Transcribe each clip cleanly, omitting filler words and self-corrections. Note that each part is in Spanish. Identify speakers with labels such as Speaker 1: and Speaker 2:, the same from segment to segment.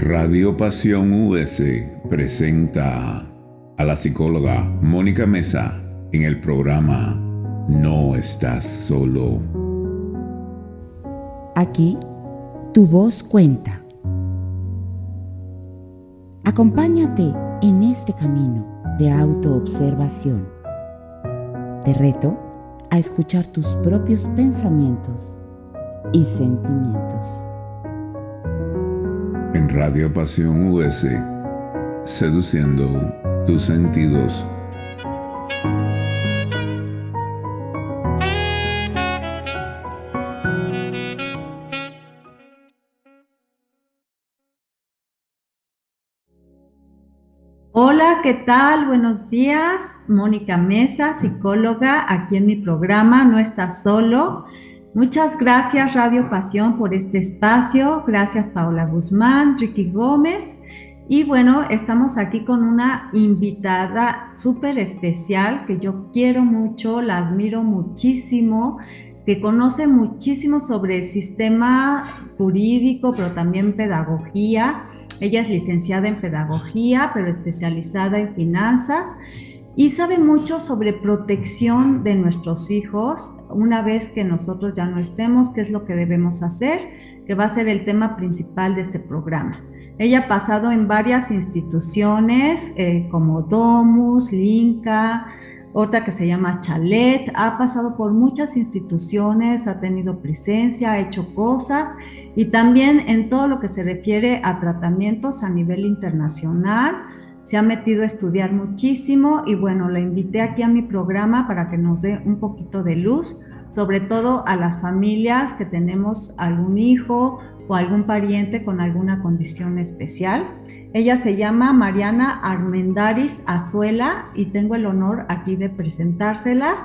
Speaker 1: Radio Pasión US presenta a la psicóloga Mónica Mesa en el programa No Estás Solo.
Speaker 2: Aquí, tu voz cuenta. Acompáñate en este camino de autoobservación. Te reto a escuchar tus propios pensamientos y sentimientos.
Speaker 1: En Radio Pasión US, seduciendo tus sentidos.
Speaker 3: Hola, ¿qué tal? Buenos días. Mónica Mesa, psicóloga, aquí en mi programa No Estás Solo. Muchas gracias Radio Pasión por este espacio. Gracias Paola Guzmán, Ricky Gómez. Y bueno, estamos aquí con una invitada súper especial que yo quiero mucho, la admiro muchísimo, que conoce muchísimo sobre el sistema jurídico, pero también pedagogía. Ella es licenciada en pedagogía, pero especializada en finanzas y sabe mucho sobre protección de nuestros hijos una vez que nosotros ya no estemos, qué es lo que debemos hacer, que va a ser el tema principal de este programa. Ella ha pasado en varias instituciones como Domus, Linca, otra que se llama Chalet, ha pasado por muchas instituciones, ha tenido presencia, ha hecho cosas y también en todo lo que se refiere a tratamientos a nivel internacional, se ha metido a estudiar muchísimo y bueno, la invité aquí a mi programa para que nos dé un poquito de luz, sobre todo a las familias que tenemos algún hijo o algún pariente con alguna condición especial. Ella se llama Mariana Armendáriz Azuela y tengo el honor aquí de presentárselas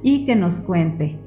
Speaker 3: y que nos cuente.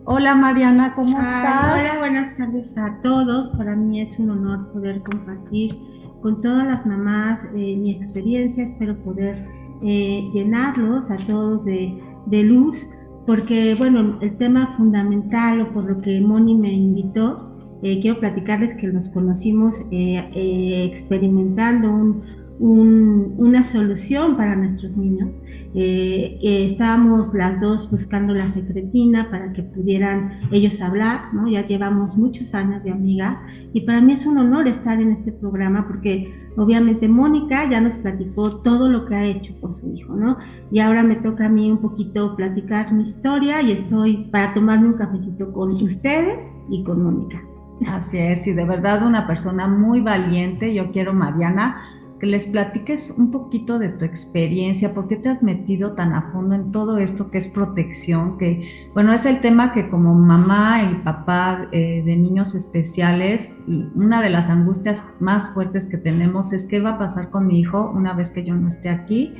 Speaker 3: Hola Mariana, ¿cómo estás?
Speaker 4: Hola, buenas tardes a todos. Para mí es un honor poder compartir con todas las mamás mi experiencia. Espero poder llenarlos a todos de luz, porque bueno, el tema fundamental o por lo que Moni me invitó, quiero platicarles que nos conocimos experimentando una solución para nuestros niños. Estábamos las dos buscando la secretina para que pudieran ellos hablar, ¿no? Ya llevamos muchos años de amigas y para mí es un honor estar en este programa porque obviamente Mónica ya nos platicó todo lo que ha hecho por su hijo, ¿no? Y ahora me toca a mí un poquito platicar mi historia y estoy para tomarme un cafecito con ustedes y con Mónica.
Speaker 3: Así es, y de verdad una persona muy valiente. Yo quiero, Mariana, que les platiques un poquito de tu experiencia, por qué te has metido tan a fondo en todo esto que es protección, que bueno, es el tema que como mamá y papá de niños especiales, una de las angustias más fuertes que tenemos es qué va a pasar con mi hijo una vez que yo no esté aquí.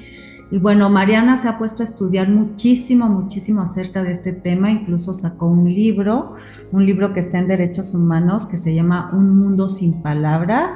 Speaker 3: Y bueno, Mariana se ha puesto a estudiar muchísimo, muchísimo acerca de este tema, incluso sacó un libro que está en Derechos Humanos, que se llama Un Mundo Sin Palabras,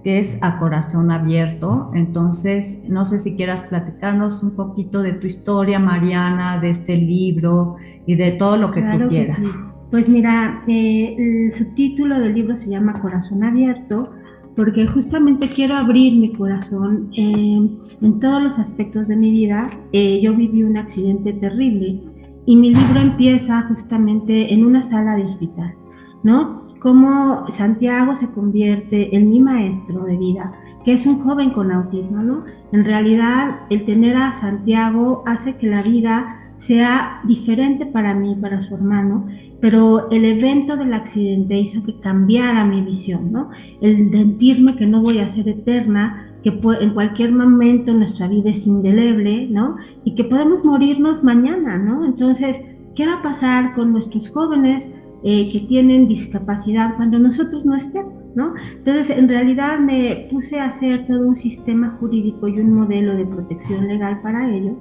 Speaker 3: que es a corazón abierto. Entonces, no sé si quieras platicarnos un poquito de tu historia, Mariana, de este libro y de todo lo que
Speaker 4: Claro
Speaker 3: tú quieras.
Speaker 4: Que sí. Pues mira, el subtítulo del libro se llama Corazón Abierto, porque justamente quiero abrir mi corazón en todos los aspectos de mi vida. Yo viví un accidente terrible y mi libro empieza justamente en una sala de hospital, ¿no? Cómo Santiago se convierte en mi maestro de vida, que es un joven con autismo, ¿no? En realidad, el tener a Santiago hace que la vida sea diferente para mí, para su hermano, pero el evento del accidente hizo que cambiara mi visión, ¿no? El sentirme que no voy a ser eterna, que en cualquier momento nuestra vida es indeleble, ¿no? Y que podemos morirnos mañana, ¿no? Entonces, ¿qué va a pasar con nuestros jóvenes que tienen discapacidad cuando nosotros no estemos, ¿no? Entonces, en realidad me puse a hacer todo un sistema jurídico y un modelo de protección legal para ellos,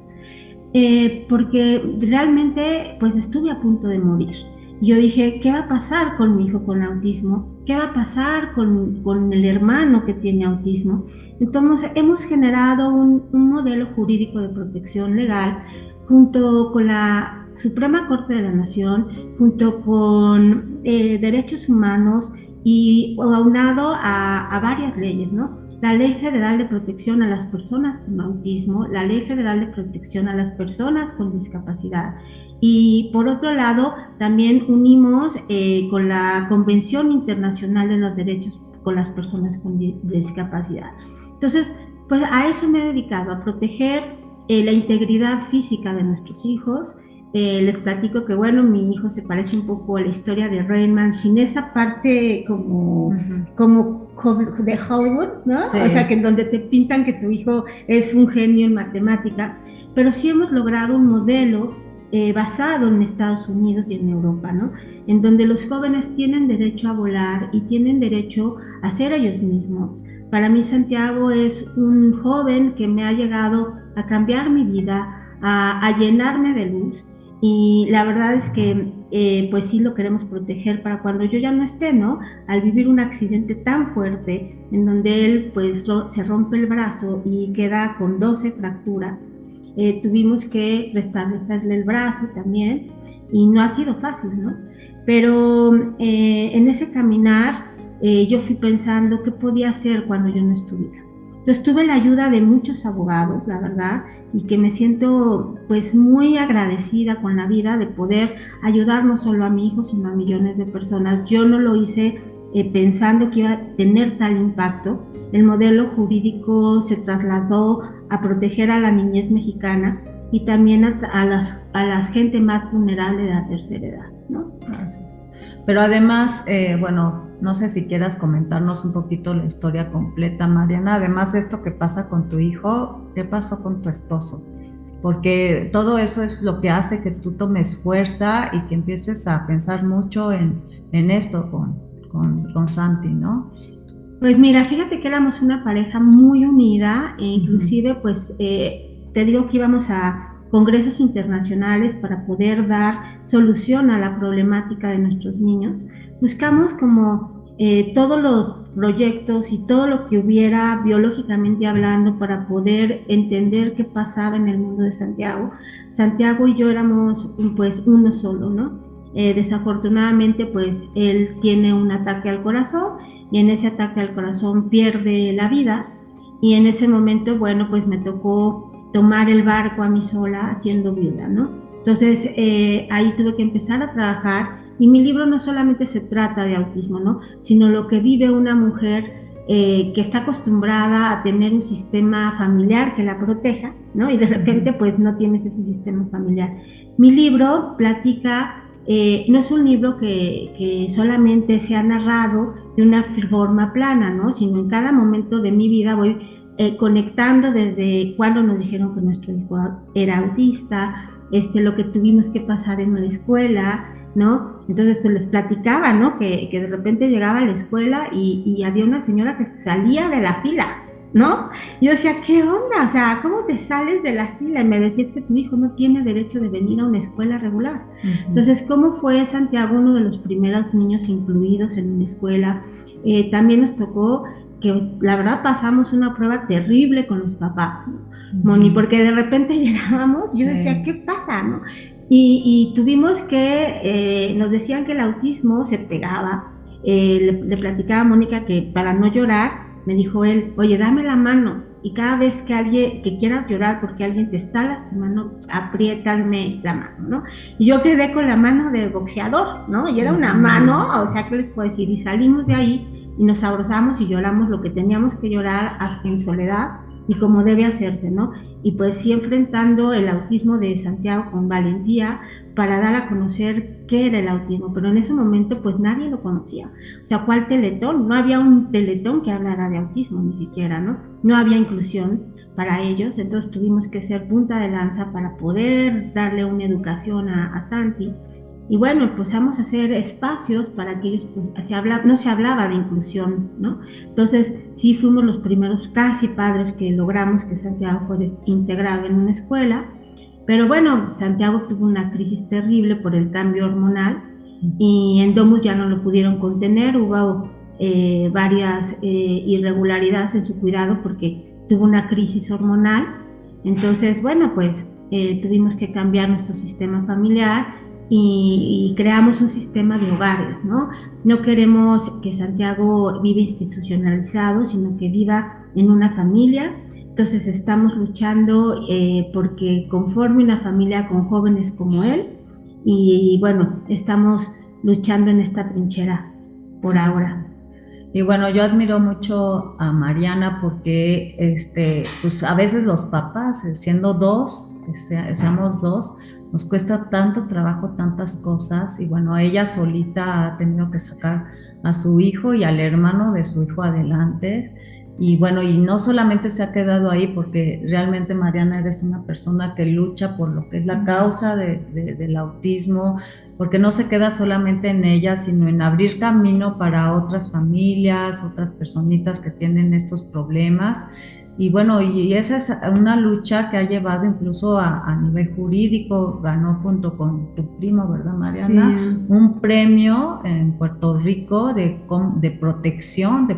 Speaker 4: porque realmente pues estuve a punto de morir. Yo dije, ¿qué va a pasar con mi hijo con autismo? ¿Qué va a pasar con el hermano que tiene autismo? Entonces hemos generado un modelo jurídico de protección legal junto con la Suprema Corte de la Nación, junto con Derechos Humanos y aunado a varias leyes, ¿no? La Ley Federal de Protección a las Personas con Autismo, la Ley Federal de Protección a las Personas con Discapacidad. Y por otro lado, también unimos con la Convención Internacional de los Derechos con las Personas con Discapacidad. Entonces, pues a eso me he dedicado, a proteger la integridad física de nuestros hijos. Les platico que, bueno, mi hijo se parece un poco a la historia de Rayman, sin esa parte como de Hollywood, ¿no? Sí. O sea, que en donde te pintan que tu hijo es un genio en matemáticas, pero sí hemos logrado un modelo basado en Estados Unidos y en Europa, ¿no? En donde los jóvenes tienen derecho a volar y tienen derecho a ser ellos mismos. Para mí Santiago es un joven que me ha llegado a cambiar mi vida, a llenarme de luz, y la verdad es que pues sí lo queremos proteger para cuando yo ya no esté, ¿no? Al vivir un accidente tan fuerte en donde él pues se rompe el brazo y queda con 12 fracturas, tuvimos que restablecerle el brazo también y no ha sido fácil, ¿no? Pero en ese caminar yo fui pensando qué podía hacer cuando yo no estuviera. Entonces tuve la ayuda de muchos abogados, la verdad, y que me siento pues muy agradecida con la vida de poder ayudar no solo a mi hijo, sino a millones de personas. Yo no lo hice pensando que iba a tener tal impacto. El modelo jurídico se trasladó a proteger a la niñez mexicana y también a la gente más vulnerable de la tercera edad, ¿no?
Speaker 3: Gracias. Pero además, bueno, no sé si quieras comentarnos un poquito la historia completa, Mariana. Además de esto que pasa con tu hijo, ¿qué pasó con tu esposo? Porque todo eso es lo que hace que tú tomes fuerza y que empieces a pensar mucho en esto con Santi, ¿no?
Speaker 4: Pues mira, fíjate que éramos una pareja muy unida e inclusive pues te digo que íbamos a congresos internacionales para poder dar solución a la problemática de nuestros niños. Buscamos como todos los proyectos y todo lo que hubiera biológicamente hablando para poder entender qué pasaba en el mundo de Santiago. Santiago y yo éramos pues uno solo, ¿no? Desafortunadamente pues él tiene un ataque al corazón y en ese ataque al corazón pierde la vida y en ese momento, bueno, pues me tocó tomar el barco a mí sola siendo viuda, ¿no? Entonces ahí tuve que empezar a trabajar y mi libro no solamente se trata de autismo, ¿no? Sino lo que vive una mujer que está acostumbrada a tener un sistema familiar que la proteja, ¿no? Y de repente pues no tienes ese sistema familiar. Mi libro platica, no es un libro que solamente se ha narrado de una forma plana, ¿no? Sino en cada momento de mi vida voy conectando desde cuando nos dijeron que nuestro hijo era autista, lo que tuvimos que pasar en la escuela, ¿no? Entonces pues les platicaba, ¿no? Que de repente llegaba a la escuela y había una señora que salía de la fila, ¿no? Yo decía, ¿qué onda? O sea, ¿cómo te sales de la fila? Y me decía, es que tu hijo no tiene derecho de venir a una escuela regular. Entonces, ¿cómo fue Santiago uno de los primeros niños incluidos en una escuela? También nos tocó que la verdad pasamos una prueba terrible con los papás, ¿no? Moni, porque de repente llegábamos, yo decía, ¿qué pasa? ¿No? Y tuvimos que, nos decían que el autismo se pegaba, le platicaba a Mónica que para no llorar, me dijo él, oye, dame la mano, y cada vez que alguien, que quieras llorar porque alguien te está lastimando, apriétame la mano, ¿no? Y yo quedé con la mano de boxeador, ¿no? Y era una mano, o sea, ¿qué les puedo decir? Y salimos de ahí, y nos abrazamos y lloramos lo que teníamos que llorar hasta en soledad y como debe hacerse, ¿no? Y pues sí enfrentando el autismo de Santiago con valentía para dar a conocer qué era el autismo, pero en ese momento pues nadie lo conocía. O sea, ¿cuál teletón? No había un teletón que hablara de autismo ni siquiera, ¿no? No había inclusión para ellos, entonces tuvimos que ser punta de lanza para poder darle una educación a Santi. Y bueno, empezamos a hacer espacios para que ellos, pues, no se hablaba de inclusión, ¿no? Entonces, sí fuimos los primeros casi padres que logramos que Santiago fuera integrado en una escuela, pero bueno, Santiago tuvo una crisis terrible por el cambio hormonal y en Domus ya no lo pudieron contener, hubo varias irregularidades en su cuidado porque tuvo una crisis hormonal, entonces, bueno, pues tuvimos que cambiar nuestro sistema familiar. y creamos un sistema de hogares, ¿no? No queremos que Santiago viva institucionalizado, sino que viva en una familia. Entonces estamos luchando porque conforme una familia con jóvenes como él, y bueno, estamos luchando en esta trinchera por ahora.
Speaker 3: Y bueno, yo admiro mucho a Mariana porque pues a veces los papás, siendo dos, seamos dos, nos cuesta tanto trabajo, tantas cosas, y bueno, ella solita ha tenido que sacar a su hijo y al hermano de su hijo adelante. Y bueno, y no solamente se ha quedado ahí, porque realmente, Mariana, eres una persona que lucha por lo que es la causa del autismo, porque no se queda solamente en ella, sino en abrir camino para otras familias, otras personitas que tienen estos problemas. Y bueno, y esa es una lucha que ha llevado incluso a nivel jurídico. Ganó junto con tu primo, ¿verdad, Mariana? Sí. Un premio en Puerto Rico de protección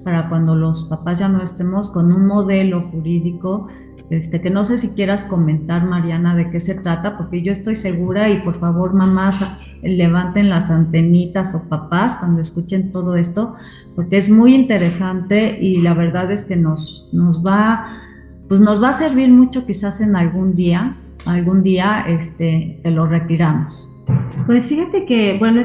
Speaker 3: para cuando los papás ya no estemos, con un modelo jurídico, que no sé si quieras comentar, Mariana, de qué se trata, porque yo estoy segura, y por favor, mamás, levanten las antenitas, o papás, cuando escuchen todo esto, porque es muy interesante, y la verdad es que nos va a servir mucho, quizás en algún día que lo requiramos.
Speaker 4: Pues fíjate que, bueno,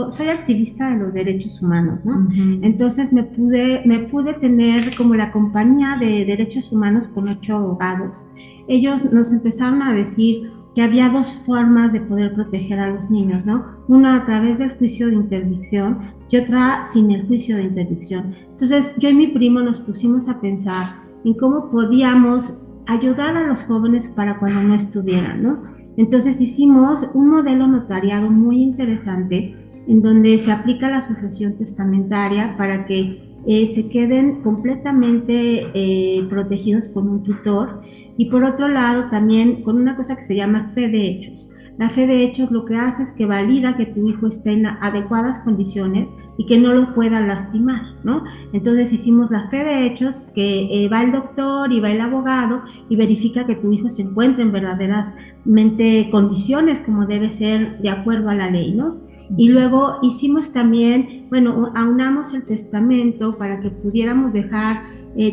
Speaker 4: soy activista de los derechos humanos, ¿no? Uh-huh. Entonces me pude tener como la compañía de derechos humanos con 8 abogados. Ellos nos empezaron a decir que había 2 formas de poder proteger a los niños, ¿no? Una a través del juicio de interdicción y otra sin el juicio de interdicción. Entonces yo y mi primo nos pusimos a pensar en cómo podíamos ayudar a los jóvenes para cuando no estuvieran, ¿no? Entonces hicimos un modelo notariado muy interesante en donde se aplica la sucesión testamentaria para que se queden completamente protegidos con un tutor, y por otro lado también con una cosa que se llama fe de hechos. La fe de hechos lo que hace es que valida que tu hijo esté en adecuadas condiciones y que no lo pueda lastimar, ¿no? Entonces hicimos la fe de hechos, que va el doctor y va el abogado y verifica que tu hijo se encuentra en verdaderamente condiciones como debe ser de acuerdo a la ley, ¿no? Y luego hicimos también, bueno, aunamos el testamento para que pudiéramos dejar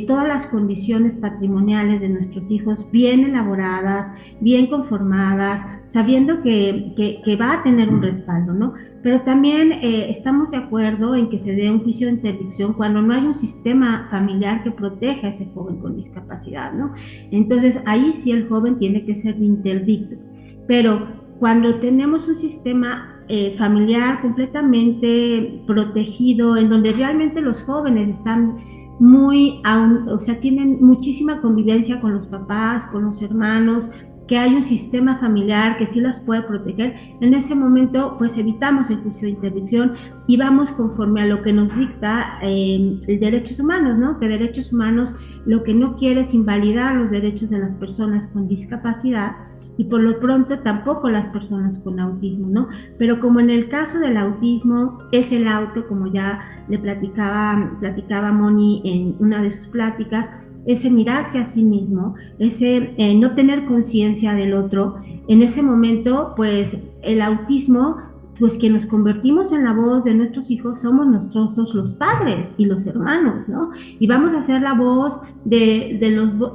Speaker 4: todas las condiciones patrimoniales de nuestros hijos bien elaboradas, bien conformadas, sabiendo que va a tener un respaldo, ¿no? Pero también estamos de acuerdo en que se dé un juicio de interdicción cuando no hay un sistema familiar que proteja a ese joven con discapacidad, ¿no? Entonces ahí sí el joven tiene que ser interdicto. Pero cuando tenemos un sistema familiar completamente protegido, en donde realmente los jóvenes están tienen muchísima convivencia con los papás, con los hermanos, que hay un sistema familiar que sí las puede proteger, en ese momento pues evitamos el juicio de interdicción y vamos conforme a lo que nos dicta derechos humanos, ¿no? Que derechos humanos lo que no quiere es invalidar los derechos de las personas con discapacidad, y por lo pronto tampoco las personas con autismo, ¿no? Pero como en el caso del autismo es el auto, como ya le platicaba Moni en una de sus pláticas, ese mirarse a sí mismo, ese no tener conciencia del otro, en ese momento pues el autismo, pues que nos convertimos en la voz de nuestros hijos, somos nosotros los padres y los hermanos, ¿no? Y vamos a ser la voz de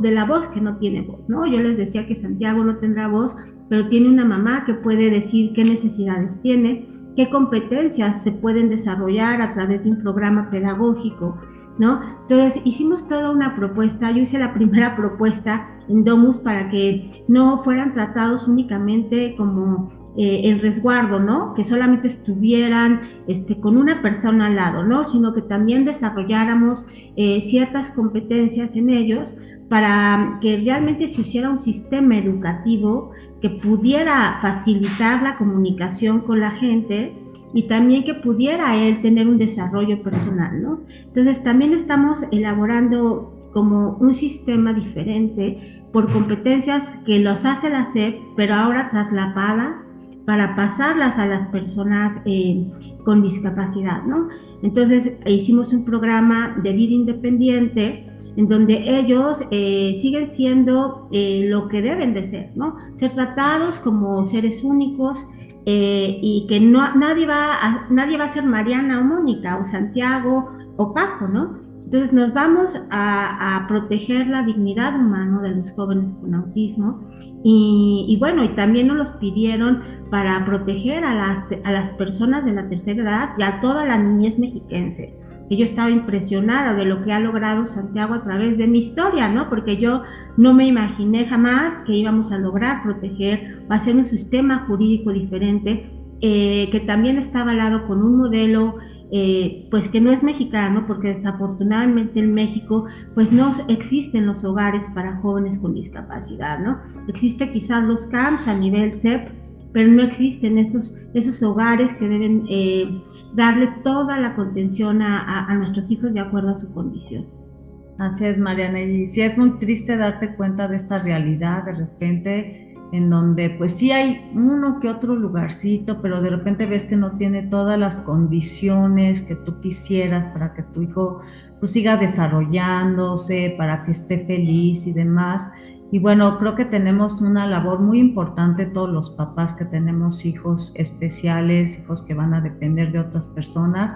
Speaker 4: la voz que no tiene voz, ¿no? Yo les decía que Santiago no tendrá voz, pero tiene una mamá que puede decir qué necesidades tiene, qué competencias se pueden desarrollar a través de un programa pedagógico, ¿no? Entonces hicimos toda una propuesta. Yo hice la primera propuesta en Domus para que no fueran tratados únicamente como el resguardo, ¿no? Que solamente estuvieran con una persona al lado, ¿no? Sino que también desarrolláramos ciertas competencias en ellos para que realmente se hiciera un sistema educativo que pudiera facilitar la comunicación con la gente y también que pudiera él tener un desarrollo personal, ¿no? Entonces también estamos elaborando como un sistema diferente por competencias que los hace la SEP, pero ahora traslapadas para pasarlas a las personas con discapacidad, ¿no? Entonces hicimos un programa de vida independiente en donde ellos siguen siendo lo que deben de ser, ¿no? Ser tratados como seres únicos, y que nadie va a ser Mariana o Mónica o Santiago o Paco, ¿no? Entonces nos vamos a proteger la dignidad humana de los jóvenes con autismo y bueno, y también nos los pidieron para proteger a las personas de la tercera edad y a toda la niñez mexiquense. Que yo estaba impresionada de lo que ha logrado Santiago a través de mi historia, ¿no? Porque yo no me imaginé jamás que íbamos a lograr proteger o hacer un sistema jurídico diferente, que también está avalado con un modelo pues que no es mexicano, porque desafortunadamente en México pues no existen los hogares para jóvenes con discapacidad, ¿no? Existe quizás los CAMPS a nivel CEP, pero no existen esos hogares que deben darle toda la contención a nuestros hijos de acuerdo a su condición.
Speaker 3: Así es, Mariana, y sí es muy triste darte cuenta de esta realidad de repente, en donde pues sí hay uno que otro lugarcito, pero de repente ves que no tiene todas las condiciones que tú quisieras para que tu hijo pues siga desarrollándose, para que esté feliz y demás. Y bueno, creo que tenemos una labor muy importante todos los papás que tenemos hijos especiales, hijos que van a depender de otras personas,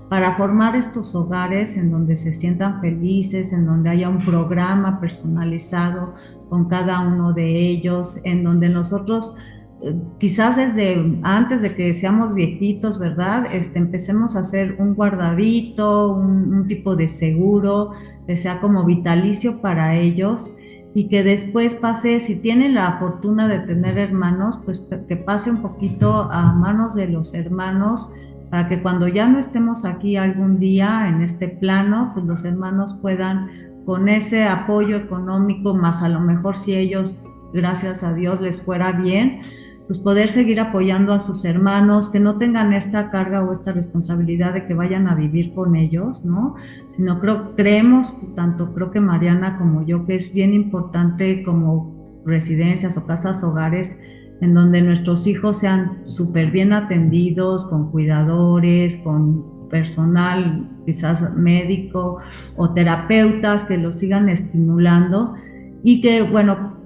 Speaker 3: para formar estos hogares en donde se sientan felices, en donde haya un programa personalizado con cada uno de ellos, en donde nosotros quizás desde antes de que seamos viejitos, ¿verdad? Empecemos a hacer un guardadito, un tipo de seguro que sea como vitalicio para ellos, y que después pase, si tienen la fortuna de tener hermanos, pues que pase un poquito a manos de los hermanos, para que cuando ya no estemos aquí algún día en este plano, pues los hermanos puedan, con ese apoyo económico, más a lo mejor si ellos, gracias a Dios, les fuera bien, pues poder seguir apoyando a sus hermanos, que no tengan esta carga o esta responsabilidad de que vayan a vivir con ellos, ¿no? Sino creemos, tanto creo que Mariana como yo, que es bien importante como residencias o casas hogares en donde nuestros hijos sean súper bien atendidos, con cuidadores, con personal quizás médico o terapeutas que los sigan estimulando, y que bueno,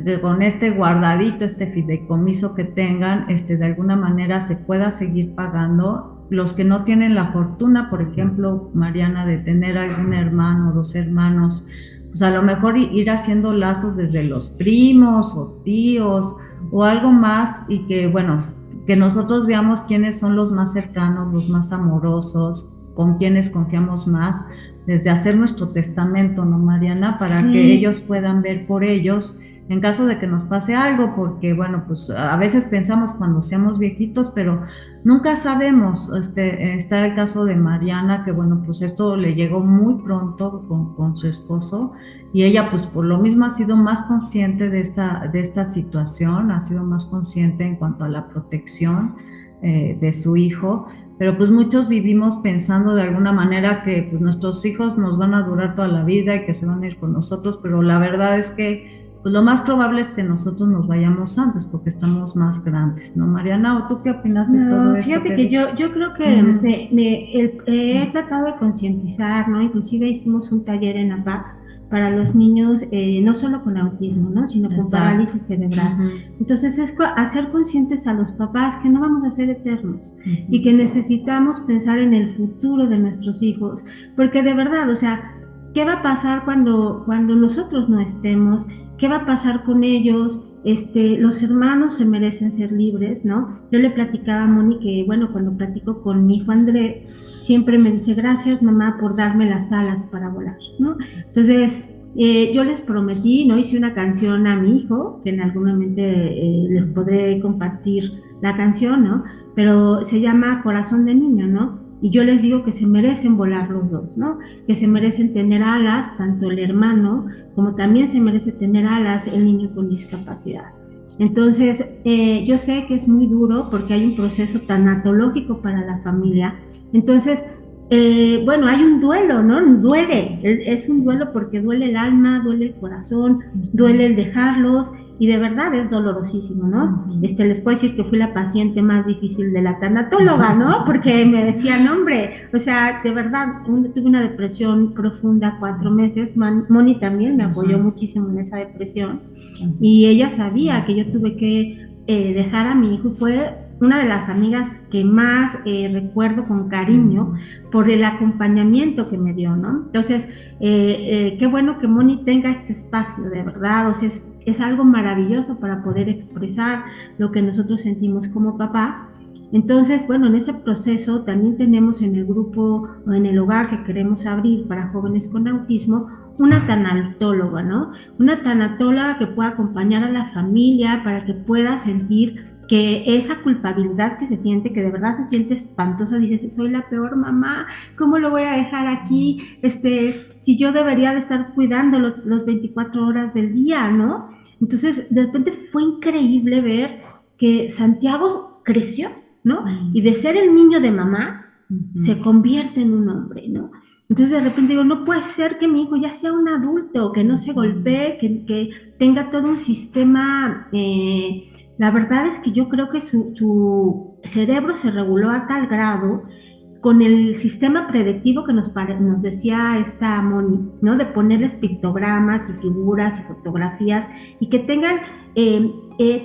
Speaker 3: que con este guardadito, este fideicomiso que tengan, de alguna manera se pueda seguir pagando. Los que no tienen la fortuna, por ejemplo, Mariana, de tener algún hermano o dos hermanos, pues a lo mejor ir haciendo lazos desde los primos o tíos o algo más, y que bueno, que nosotros veamos quiénes son los más cercanos, los más amorosos, con quienes confiamos más, desde hacer nuestro testamento, ¿no, Mariana? Para sí, que ellos puedan ver por ellos en caso de que nos pase algo, porque bueno, pues a veces pensamos cuando seamos viejitos, pero nunca sabemos. Está el caso de Mariana, que bueno, pues esto le llegó muy pronto con su esposo, y ella pues por lo mismo ha sido más consciente de esta situación, ha sido más consciente en cuanto a la protección de su hijo. Pero pues muchos vivimos pensando de alguna manera que pues nuestros hijos nos van a durar toda la vida y que se van a ir con nosotros, pero la verdad es que pues lo más probable es que nosotros nos vayamos antes porque estamos más grandes, ¿no, Mariana? ¿O tú qué opinas de todo esto?
Speaker 4: Fíjate que yo creo que he tratado de concientizar, ¿no? Inclusive hicimos un taller en APAC para los niños, no solo con autismo, ¿no? Sino con parálisis cerebral. Entonces es hacer conscientes a los papás que no vamos a ser eternos y que necesitamos pensar en el futuro de nuestros hijos, porque de verdad, o sea, ¿qué va a pasar cuando nosotros no estemos? ¿Qué va a pasar con ellos? Los hermanos se merecen ser libres, ¿no? Yo le platicaba a Moni que, bueno, cuando platico con mi hijo Andrés, siempre me dice, gracias mamá por darme las alas para volar, ¿no? Entonces, yo les prometí, ¿no? Hice una canción a mi hijo, que en algún momento les podré compartir la canción, ¿no? Pero se llama Corazón de Niño, ¿no? Y yo les digo que se merecen volar los dos, ¿no? Que se merecen tener alas, tanto el hermano como también se merece tener alas el niño con discapacidad. Entonces, yo sé que es muy duro porque hay un proceso tanatológico para la familia. Entonces, bueno, hay un duelo, ¿no? Duele, es un duelo porque duele el alma, duele el corazón, duele el dejarlos. y de verdad es dolorosísimo, ¿no? Les puedo decir que fui la paciente más difícil de la tanatóloga, ¿no? Porque me decían, hombre, o sea, de verdad, tuve una depresión profunda 4 meses, Moni también me apoyó muchísimo en esa depresión, y ella sabía que yo tuve que dejar a mi hijo, fue una de las amigas que más recuerdo con cariño por el acompañamiento que me dio, ¿no? Entonces, qué bueno que Moni tenga este espacio, de verdad, o sea, es algo maravilloso para poder expresar lo que nosotros sentimos como papás. Entonces, bueno, en ese proceso también tenemos en el grupo o en el hogar que queremos abrir para jóvenes con autismo una tanatóloga, ¿no? Una tanatóloga que pueda acompañar a la familia para que pueda sentir que esa culpabilidad que se siente, que de verdad se siente espantosa, dices, soy la peor mamá, ¿cómo lo voy a dejar aquí? Si yo debería de estar cuidándolo los 24 horas del día, ¿no? Entonces, de repente fue increíble ver que Santiago creció, ¿no? Y de ser el niño de mamá, se convierte en un hombre, ¿no? Entonces de repente digo, no puede ser que mi hijo ya sea un adulto, que no se golpee, que tenga todo un sistema. La verdad es que yo creo que su cerebro se reguló a tal grado con el sistema predictivo que nos decía esta Moni, ¿no? De ponerles pictogramas y figuras y fotografías y que tengan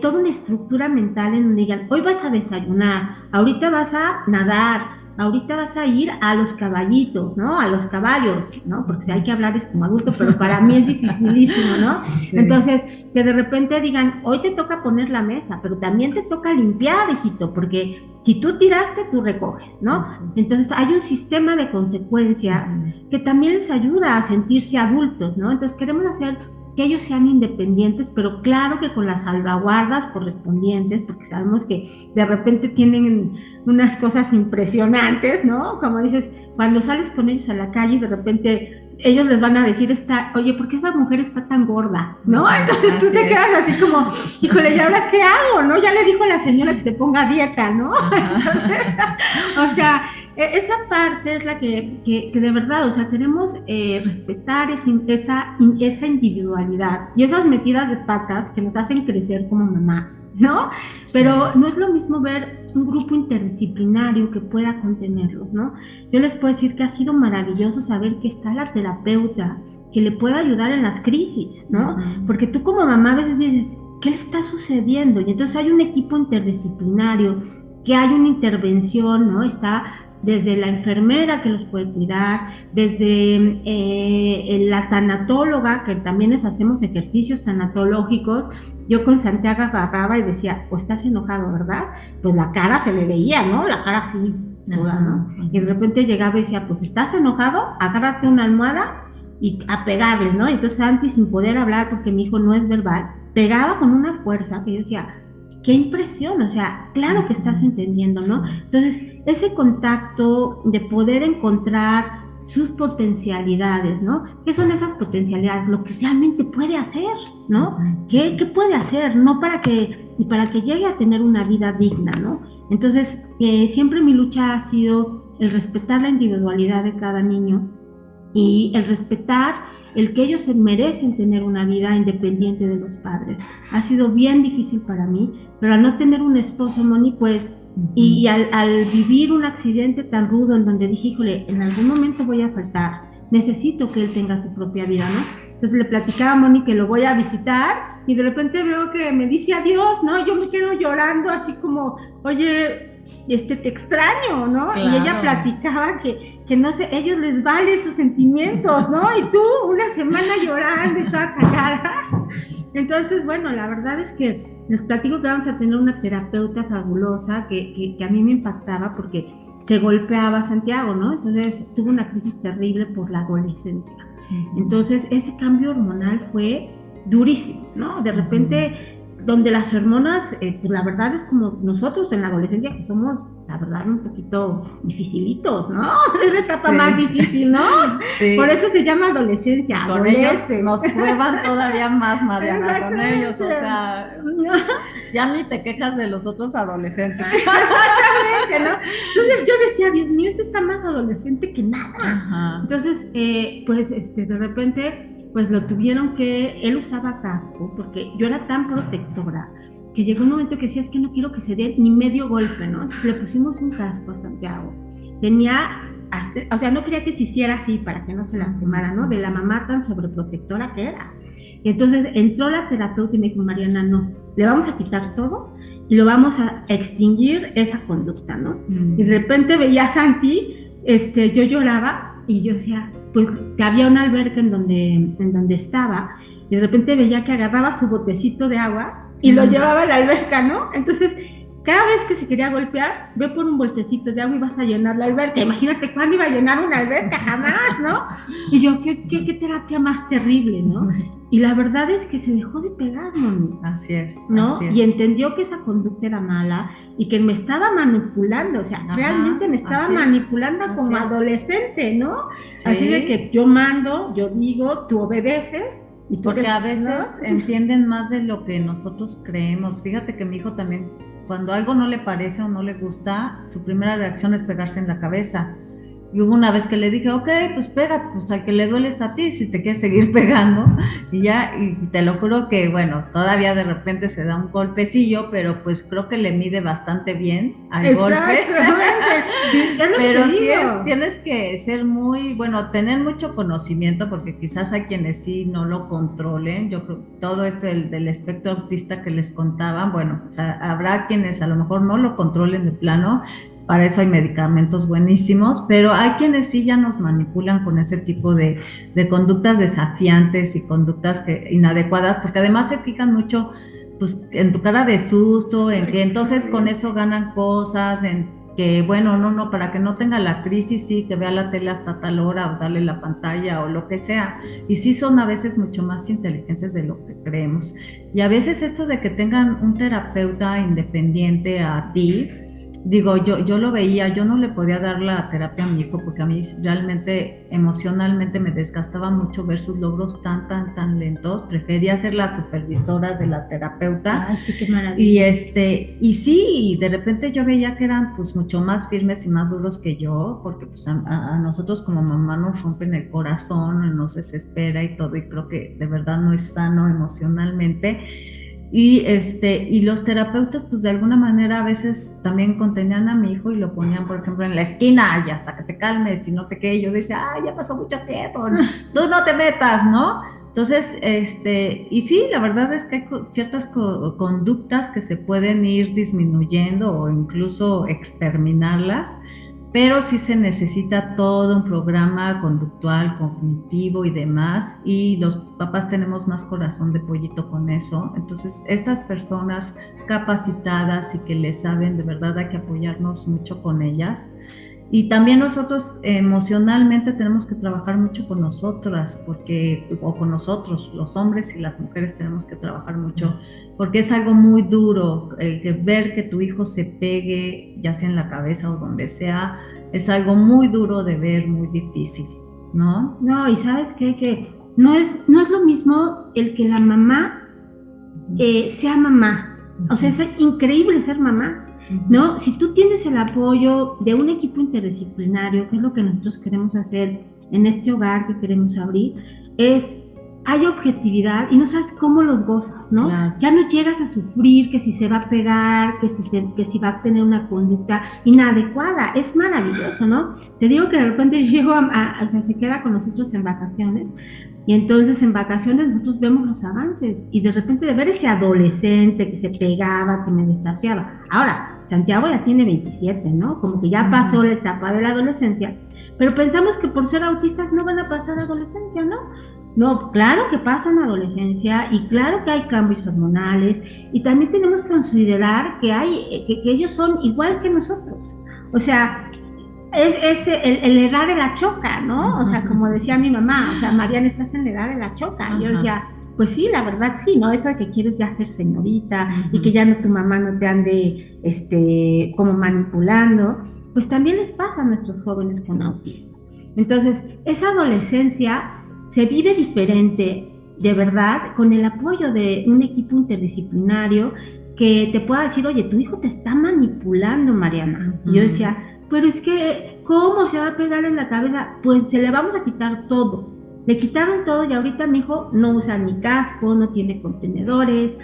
Speaker 4: toda una estructura mental en donde digan, hoy vas a desayunar, ahorita vas a nadar, ahorita vas a ir a los caballitos, ¿no? A los caballos, ¿no? Porque si hay que hablarles como adulto, pero para mí es dificilísimo, ¿no? Sí. Entonces, que de repente digan, hoy te toca poner la mesa, pero también te toca limpiar, hijito, porque si tú tiraste, tú recoges, ¿no? Entonces, hay un sistema de consecuencias que también les ayuda a sentirse adultos, ¿no? Entonces, queremos hacer que ellos sean independientes, pero claro que con las salvaguardas correspondientes, porque sabemos que de repente tienen unas cosas impresionantes, ¿no? Como dices, cuando sales con ellos a la calle y de repente ellos les van a decir, oye, ¿por qué esa mujer está tan gorda? ¿No? Entonces tú te quedas así como, híjole, ¿y ahora qué hago? ¿No? Ya le dijo a la señora que se ponga a dieta, ¿no? Entonces, o sea, esa parte es la que de verdad, o sea, queremos respetar esa individualidad y esas metidas de patas que nos hacen crecer como mamás, ¿no? Pero no es lo mismo ver un grupo interdisciplinario que pueda contenerlos, ¿no? Yo les puedo decir que ha sido maravilloso saber que está la terapeuta que le pueda ayudar en las crisis, ¿no? Porque tú como mamá a veces dices, ¿qué le está sucediendo? Y entonces hay un equipo interdisciplinario, que hay una intervención, ¿no? Está desde la enfermera que los puede cuidar, desde la tanatóloga, que también les hacemos ejercicios tanatológicos. Yo con Santiago agarraba y decía, pues estás enojado, ¿verdad? Pues la cara se le veía, ¿no? La cara así, toda, ¿no? Y de repente llegaba y decía, pues estás enojado, agárrate una almohada y a pegarle, ¿no? Entonces Santi, sin poder hablar porque mi hijo no es verbal, pegaba con una fuerza que yo decía, qué impresión, o sea, claro que estás entendiendo, ¿no? Entonces, ese contacto de poder encontrar sus potencialidades, ¿no? ¿Qué son esas potencialidades? Lo que realmente puede hacer, ¿no? ¿Qué puede hacer? No para que llegue a tener una vida digna, ¿no? Entonces, siempre mi lucha ha sido el respetar la individualidad de cada niño y el respetar el que ellos se merecen tener una vida independiente de los padres. Ha sido bien difícil para mí, pero al no tener un esposo, Moni, pues, y al vivir un accidente tan rudo en donde dije, híjole, en algún momento voy a faltar, necesito que él tenga su propia vida, ¿no? Entonces le platicaba a Moni que lo voy a visitar y de repente veo que me dice adiós, ¿no? Yo me quedo llorando así como, oye, te extraño, ¿no? Claro. Y ella platicaba que no sé, ellos les valen sus sentimientos, ¿no? Y tú una semana llorando y toda cagada. Entonces, bueno, la verdad es que les platico que vamos a tener una terapeuta fabulosa que a mí me impactaba porque se golpeaba a Santiago, ¿no? Entonces tuvo una crisis terrible por la adolescencia. Entonces ese cambio hormonal fue durísimo, ¿no? De repente donde las hormonas, pues la verdad es como nosotros en la adolescencia que somos, la verdad, un poquito dificilitos, ¿no? Es la etapa más difícil, ¿no? Sí. Por eso se llama adolescencia.
Speaker 5: Con ellos nos prueban todavía más, Mariana, con ellos, o sea, ya ni te quejas de los otros adolescentes.
Speaker 4: Exactamente, ¿no? Entonces yo decía, Dios mío, está más adolescente que nada.
Speaker 5: Ajá.
Speaker 4: Entonces, pues, de repente pues lo tuvieron que, él usaba casco, porque yo era tan protectora, que llegó un momento que decía, es que no quiero que se dé ni medio golpe, ¿no? Entonces le pusimos un casco a Santiago. Tenía, o sea, no quería que se hiciera así para que no se lastimara, ¿no? De la mamá tan sobreprotectora que era. Y entonces entró la terapeuta y me dijo, Mariana, no, le vamos a quitar todo y lo vamos a extinguir esa conducta, ¿no? Y de repente veía a Santi, yo lloraba y yo decía, pues que había una alberca en donde estaba, y de repente veía que agarraba su botecito de agua y lo llevaba a la alberca, ¿no? Entonces, cada vez que se quería golpear, ve por un botecito de agua y vas a llenar la alberca. Imagínate cuándo iba a llenar una alberca, jamás, ¿no? Y yo, qué terapia más terrible, ¿no? Y la verdad es que se dejó de pegar, Moni.
Speaker 5: Así es.
Speaker 4: ¿No?
Speaker 5: Así es.
Speaker 4: Y entendió que esa conducta era mala y que me estaba manipulando, o sea, realmente me estaba manipulando como adolescente, ¿no? Sí. Así de que yo mando, yo digo, tú obedeces.
Speaker 5: Y porque a veces entienden más de lo que nosotros creemos. Fíjate que mi hijo también, cuando algo no le parece o no le gusta, su primera reacción es pegarse en la cabeza. Y hubo una vez que le dije, ok, pues pégate, pues al que le duele es a ti, si te quieres seguir pegando. Y ya, y te lo juro que, bueno, todavía de repente se da un golpecillo, pero pues creo que le mide bastante bien al golpe.
Speaker 4: Sí,
Speaker 5: pero sí tienes que ser muy, bueno, tener mucho conocimiento, porque quizás hay quienes sí no lo controlen. Yo creo que todo esto del espectro autista que les contaban, bueno, o sea, habrá quienes a lo mejor no lo controlen de plano. Para eso hay medicamentos buenísimos, pero hay quienes sí ya nos manipulan con ese tipo de conductas desafiantes y conductas inadecuadas, porque además se fijan mucho pues, en tu cara de susto, en que entonces con eso ganan cosas, en que bueno, no, para que no tenga la crisis, sí, que vea la tele hasta tal hora o darle la pantalla o lo que sea. Y sí son a veces mucho más inteligentes de lo que creemos. Y a veces esto de que tengan un terapeuta independiente a ti, digo, yo lo veía, yo no le podía dar la terapia a mi hijo porque a mí realmente emocionalmente me desgastaba mucho ver sus logros tan lentos. Prefería ser la supervisora de la terapeuta.
Speaker 4: Ay, sí, qué maravilla.
Speaker 5: Y sí, de repente yo veía que eran pues mucho más firmes y más duros que yo, porque pues a nosotros como mamá nos rompen el corazón, nos desespera y todo, y creo que de verdad no es sano emocionalmente. Y los terapeutas pues de alguna manera a veces también contenían a mi hijo y lo ponían por ejemplo en la esquina y hasta que te calmes y no sé qué, y yo decía, ya pasó mucho tiempo, tú no te metas, ¿no? Entonces, y sí, la verdad es que hay ciertas conductas que se pueden ir disminuyendo o incluso exterminarlas, pero sí se necesita todo un programa conductual, cognitivo y demás, y los papás tenemos más corazón de pollito con eso. Entonces, estas personas capacitadas y que les saben, de verdad hay que apoyarnos mucho con ellas. Y también nosotros emocionalmente tenemos que trabajar mucho con nosotras, o con nosotros, los hombres y las mujeres tenemos que trabajar mucho, porque es algo muy duro, que ver que tu hijo se pegue, ya sea en la cabeza o donde sea, es algo muy duro de ver, muy difícil, ¿no?
Speaker 4: No, y ¿sabes qué? Que no es lo mismo el que la mamá sea mamá, o sea, es increíble ser mamá, ¿no? Si tú tienes el apoyo de un equipo interdisciplinario, que es lo que nosotros queremos hacer en este hogar que queremos abrir, hay objetividad y no sabes cómo los gozas, ¿no? Claro. Ya no llegas a sufrir que si se va a pegar, que si va a tener una conducta inadecuada, es maravilloso, ¿no? Te digo que de repente yo llego o sea, se queda con nosotros en vacaciones, y entonces en vacaciones nosotros vemos los avances, y de repente de ver ese adolescente que se pegaba, que me desafiaba. Ahora, Santiago ya tiene 27, ¿no? Como que ya pasó la etapa de la adolescencia, pero pensamos que por ser autistas no van a pasar adolescencia, ¿no? No, claro que pasan adolescencia y claro que hay cambios hormonales, y también tenemos que considerar que ellos son igual que nosotros. O sea, es la edad de la choca, ¿no? O sea, como decía mi mamá, o sea, Mariana, estás en la edad de la choca. Y yo decía, pues sí, la verdad sí, ¿no? Eso de que quieres ya ser señorita y que ya tu mamá no te ande como manipulando, pues también les pasa a nuestros jóvenes con autismo. Entonces, esa adolescencia se vive diferente, de verdad, con el apoyo de un equipo interdisciplinario que te pueda decir, oye, tu hijo te está manipulando, Mariana. Y yo decía, pero es que, ¿cómo se va a pegar en la cabeza? Pues se le vamos a quitar todo. Le quitaron todo y ahorita mi hijo no usa ni casco, no tiene contenedores,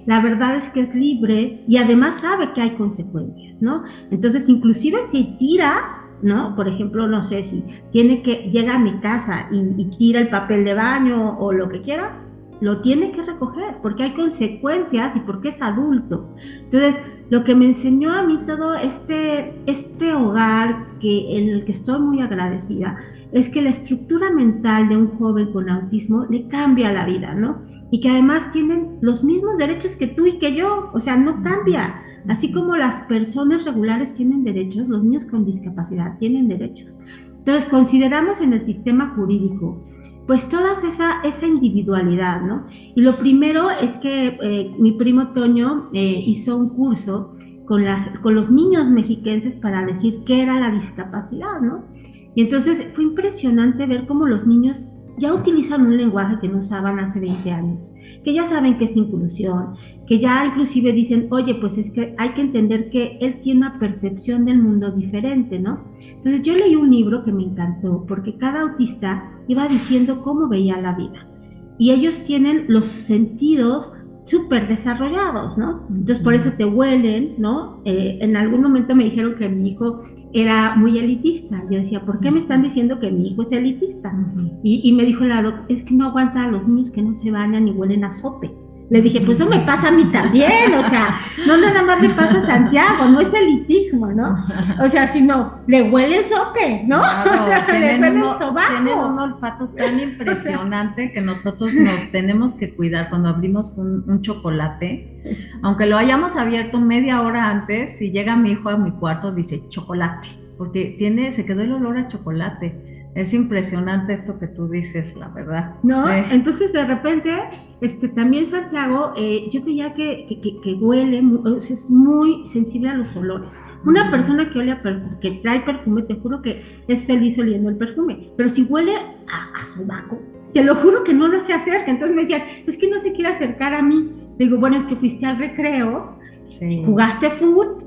Speaker 4: la verdad es que es libre y además sabe que hay consecuencias, ¿no? Entonces, inclusive si tira, ¿no? Por ejemplo, no sé, si llega a mi casa y tira el papel de baño o lo que quiera, lo tiene que recoger porque hay consecuencias y porque es adulto. Entonces, lo que me enseñó a mí todo este hogar en el que estoy muy agradecida es que la estructura mental de un joven con autismo le cambia la vida, ¿no? Y que además tienen los mismos derechos que tú y que yo, o sea, no cambia. Así como las personas regulares tienen derechos, los niños con discapacidad tienen derechos. Entonces, consideramos en el sistema jurídico pues toda esa individualidad, ¿no? Y lo primero es que mi primo Toño hizo un curso con los niños mexiquenses para decir qué era la discapacidad, ¿no? Y entonces fue impresionante ver cómo los niños ya utilizan un lenguaje que no usaban hace 20 años, que ya saben que es inclusión, que ya inclusive dicen, oye, pues es que hay que entender que él tiene una percepción del mundo diferente, ¿no? Entonces yo leí un libro que me encantó, porque cada autista iba diciendo cómo veía la vida. Y ellos tienen los sentidos súper desarrollados, ¿no? Entonces por eso te huelen, ¿no? En algún momento me dijeron que mi hijo era muy elitista. Yo decía, ¿por qué me están diciendo que mi hijo es elitista? Y me dijo la doctora, es que no aguanta a los niños que no se bañan ni huelen a sope. Le dije, pues eso me pasa a mí también, o sea, no nada más le pasa a Santiago, no es elitismo, ¿no? O sea, sino le huele el sope, ¿no?
Speaker 5: Claro,
Speaker 4: o sea, le huele el sobaco.
Speaker 5: Tienen un olfato tan impresionante que nosotros nos tenemos que cuidar cuando abrimos un chocolate. Aunque lo hayamos abierto media hora antes, si llega mi hijo a mi cuarto, dice chocolate, porque se quedó el olor a chocolate. Es impresionante esto que tú dices, la verdad.
Speaker 4: ¿No? Sí. Entonces, de repente, también Santiago, yo veía que huele, es muy sensible a los olores. Una persona que trae perfume, te juro que es feliz oliendo el perfume, pero si huele a sobaco, te lo juro que no se acerca. Entonces me decían, es que no se quiere acercar a mí. Digo, bueno, es que fuiste al recreo, sí, jugaste fútbol,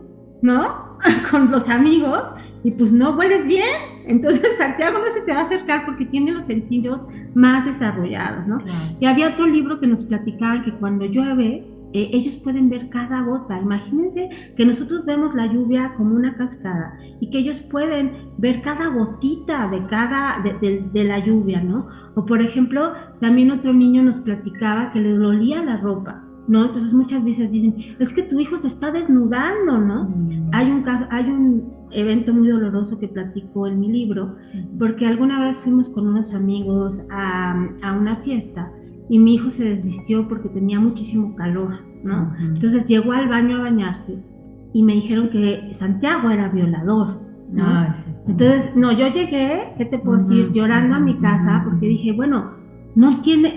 Speaker 4: ¿no? Con los amigos, y pues no hueles bien. Entonces Santiago no se te va a acercar porque tiene los sentidos más desarrollados, ¿no? Claro. Y había otro libro que nos platicaban que cuando llueve, ellos pueden ver cada gota. Imagínense que nosotros vemos la lluvia como una cascada y que ellos pueden ver cada gotita de la lluvia, ¿no? O por ejemplo, también otro niño nos platicaba que le dolía la ropa, ¿no? Entonces muchas veces dicen, es que tu hijo se está desnudando, ¿no? Hay un evento muy doloroso que platico en mi libro, porque alguna vez fuimos con unos amigos a una fiesta y mi hijo se desvistió porque tenía muchísimo calor, ¿no? Entonces llegó al baño a bañarse y me dijeron que Santiago era violador, ¿no? Entonces, no, yo llegué, ¿qué te puedo decir? Llorando a mi casa porque dije, bueno,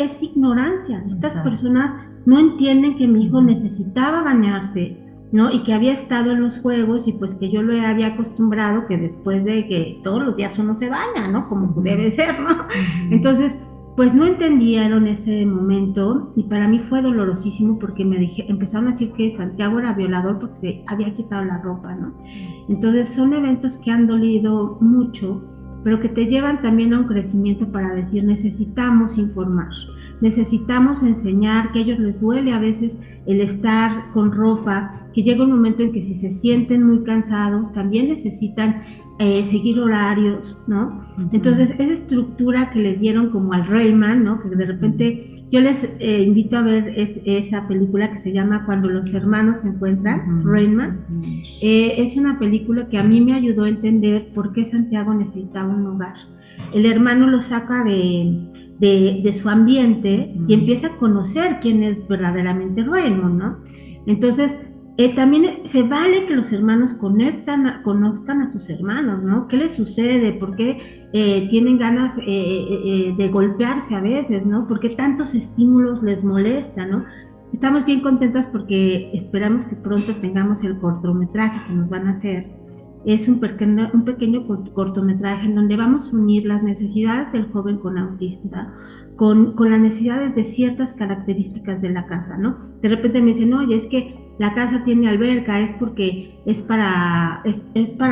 Speaker 4: es ignorancia. Estas personas no entienden que mi hijo necesitaba bañarse, ¿no? Y que había estado en los juegos y pues que yo lo había acostumbrado que después de que todos los días uno se baña, ¿no? Como debe ser, ¿no? Entonces, pues no entendieron ese momento y para mí fue dolorosísimo porque empezaron a decir que Santiago era violador porque se había quitado la ropa, ¿no? Entonces son eventos que han dolido mucho, pero que te llevan también a un crecimiento para decir, necesitamos informar, necesitamos enseñar, que a ellos les duele a veces el estar con ropa, que llega un momento en que si se sienten muy cansados, también necesitan seguir horarios, ¿no? Entonces, esa estructura que les dieron como al Rayman, ¿no? Que de repente yo les invito a ver esa película que se llama Cuando los hermanos se encuentran, Rayman. Es una película que a mí me ayudó a entender por qué Santiago necesitaba un hogar. El hermano lo saca de su ambiente y empieza a conocer quién es verdaderamente Raymond, ¿no? Entonces, también se vale que los hermanos conozcan a sus hermanos, ¿no? ¿Qué les sucede? ¿Por qué tienen ganas de golpearse a veces, ¿no? ¿Por qué tantos estímulos les molestan, ¿no? Estamos bien contentas porque esperamos que pronto tengamos el cortometraje que nos van a hacer. Es un pequeño cortometraje en donde vamos a unir las necesidades del joven con autista con las necesidades de ciertas características de la casa, ¿no? De repente me dicen, oye, es que la casa tiene alberca, es porque es para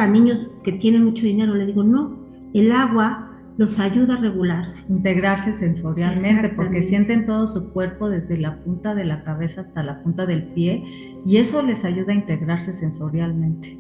Speaker 4: niños que tienen mucho dinero. Le digo, no, el agua los ayuda a regularse.
Speaker 5: Integrarse sensorialmente, porque sienten todo su cuerpo desde la punta de la cabeza hasta la punta del pie, y eso les ayuda a integrarse sensorialmente.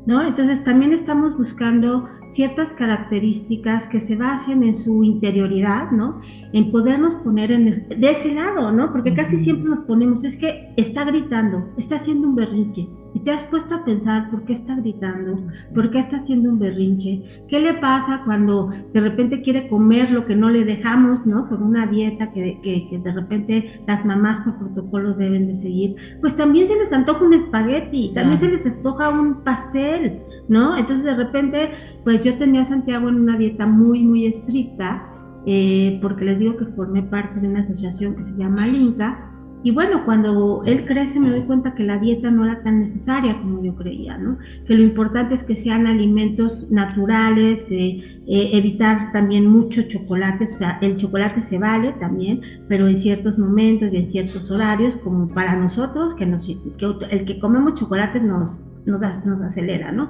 Speaker 4: ¿No? Entonces también estamos buscando ciertas características que se basen en su interioridad, ¿no? En podernos poner de ese lado, ¿no? Porque casi siempre nos ponemos, es que está gritando, está haciendo un berrinche. Y te has puesto a pensar por qué está gritando, por qué está haciendo un berrinche, qué le pasa cuando de repente quiere comer lo que no le dejamos, ¿no? Por una dieta que de repente las mamás por protocolo deben de seguir. Pues también se les antoja un espagueti, también se les antoja un pastel, ¿no? Entonces de repente, pues yo tenía a Santiago en una dieta muy, muy estricta, porque les digo que formé parte de una asociación que se llama Linca. Y bueno, cuando él crece me doy cuenta que la dieta no era tan necesaria como yo creía, ¿no? Que lo importante es que sean alimentos naturales, que evitar también muchos chocolates, o sea, el chocolate se vale también, pero en ciertos momentos y en ciertos horarios, como para nosotros, que el que comemos chocolate nos acelera, ¿no?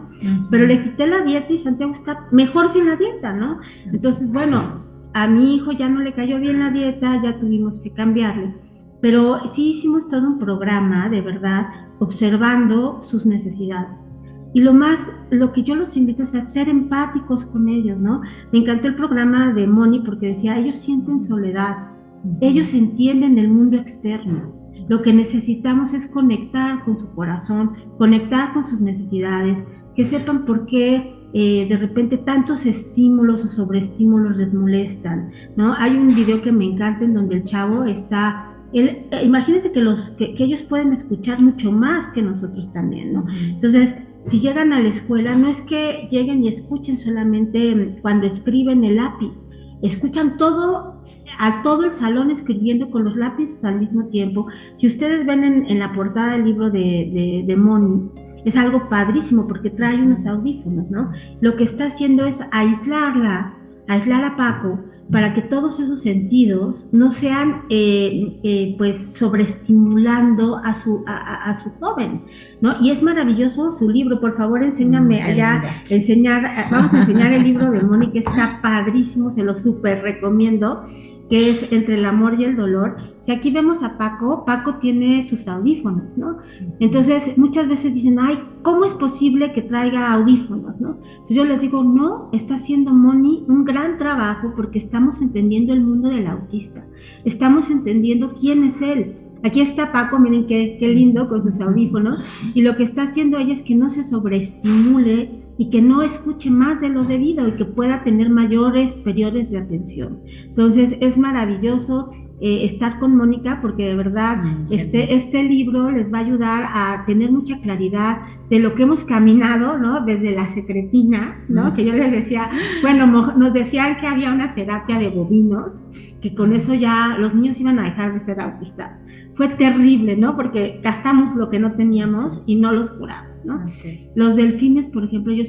Speaker 4: Pero le quité la dieta y Santiago está mejor sin la dieta, ¿no? Entonces, bueno, a mi hijo ya no le cayó bien la dieta, ya tuvimos que cambiarle. Pero sí hicimos todo un programa, de verdad, observando sus necesidades. Y lo que yo los invito es a ser empáticos con ellos, ¿no? Me encantó el programa de Moni porque decía, ellos sienten soledad, ellos entienden el mundo externo. Lo que necesitamos es conectar con su corazón, conectar con sus necesidades, que sepan por qué de repente tantos estímulos o sobreestímulos les molestan, ¿no? Hay un video que me encanta en donde el chavo está... imagínense que ellos pueden escuchar mucho más que nosotros también, ¿no? Entonces, si llegan a la escuela, no es que lleguen y escuchen solamente cuando escriben el lápiz, escuchan a todo el salón escribiendo con los lápices al mismo tiempo. Si ustedes ven en la portada del libro de Moni, es algo padrísimo porque trae unos audífonos, ¿no? Lo que está haciendo es aislar a Paco, para que todos esos sentidos no sean pues sobreestimulando a su joven, ¿no? Y es maravilloso su libro, por favor enséñame vamos a enseñar el libro de Moni, que está padrísimo, se lo súper recomiendo, que es Entre el amor y el dolor. Si aquí vemos a Paco tiene sus audífonos, ¿no? Entonces muchas veces dicen, ay, ¿cómo es posible que traiga audífonos, no? Entonces yo les digo, no, está haciendo Moni un gran trabajo porque estamos entendiendo el mundo del autista, estamos entendiendo quién es él. Aquí está Paco, miren qué lindo con sus audífonos, y lo que está haciendo ella es que no se sobreestimule y que no escuche más de lo debido y que pueda tener mayores periodos de atención. Entonces es maravilloso estar con Mónica porque de verdad este libro les va a ayudar a tener mucha claridad de lo que hemos caminado, ¿no? Desde la secretina, ¿no? Que yo les decía, bueno, nos decían que había una terapia de bovinos, que con eso ya los niños iban a dejar de ser autistas. Fue terrible, ¿no? Porque gastamos lo que no teníamos y no los curamos, ¿no? Los delfines, por ejemplo, yo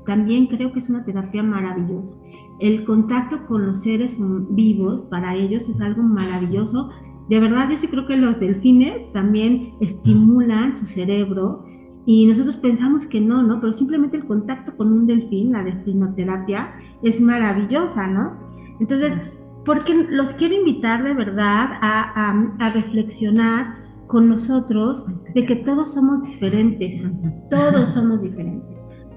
Speaker 4: también creo que es una terapia maravillosa. El contacto con los seres vivos para ellos es algo maravilloso. De verdad, yo sí creo que los delfines también estimulan su cerebro y nosotros pensamos que no, pero simplemente el contacto con un delfín, la delfinoterapia, es maravillosa, ¿no? Entonces, porque los quiero invitar de verdad a reflexionar con nosotros de que todos somos diferentes,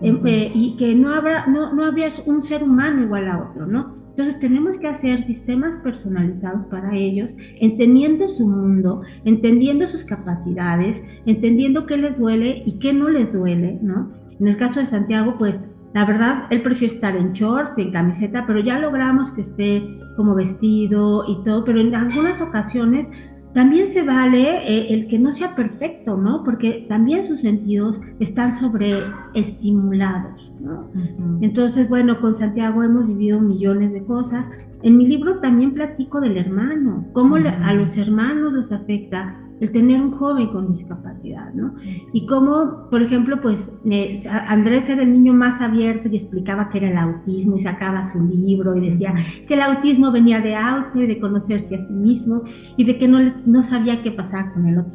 Speaker 4: y que no habría un ser humano igual a otro, ¿no? Entonces tenemos que hacer sistemas personalizados para ellos, entendiendo su mundo, entendiendo sus capacidades, entendiendo qué les duele y qué no les duele, ¿no? En el caso de Santiago, pues la verdad, él prefiere estar en shorts y en camiseta, pero ya logramos que esté como vestido y todo, pero en algunas ocasiones también se vale el que no sea perfecto, ¿no? Porque también sus sentidos están sobreestimulados, ¿no? Entonces, bueno, con Santiago hemos vivido millones de cosas. En mi libro también platico del hermano, cómo a los hermanos les afecta el tener un joven con discapacidad, ¿no? Y cómo, por ejemplo, pues Andrés era el niño más abierto y explicaba qué era el autismo y sacaba su libro y decía que el autismo venía de auto y de conocerse a sí mismo y de que no sabía qué pasaba con el otro.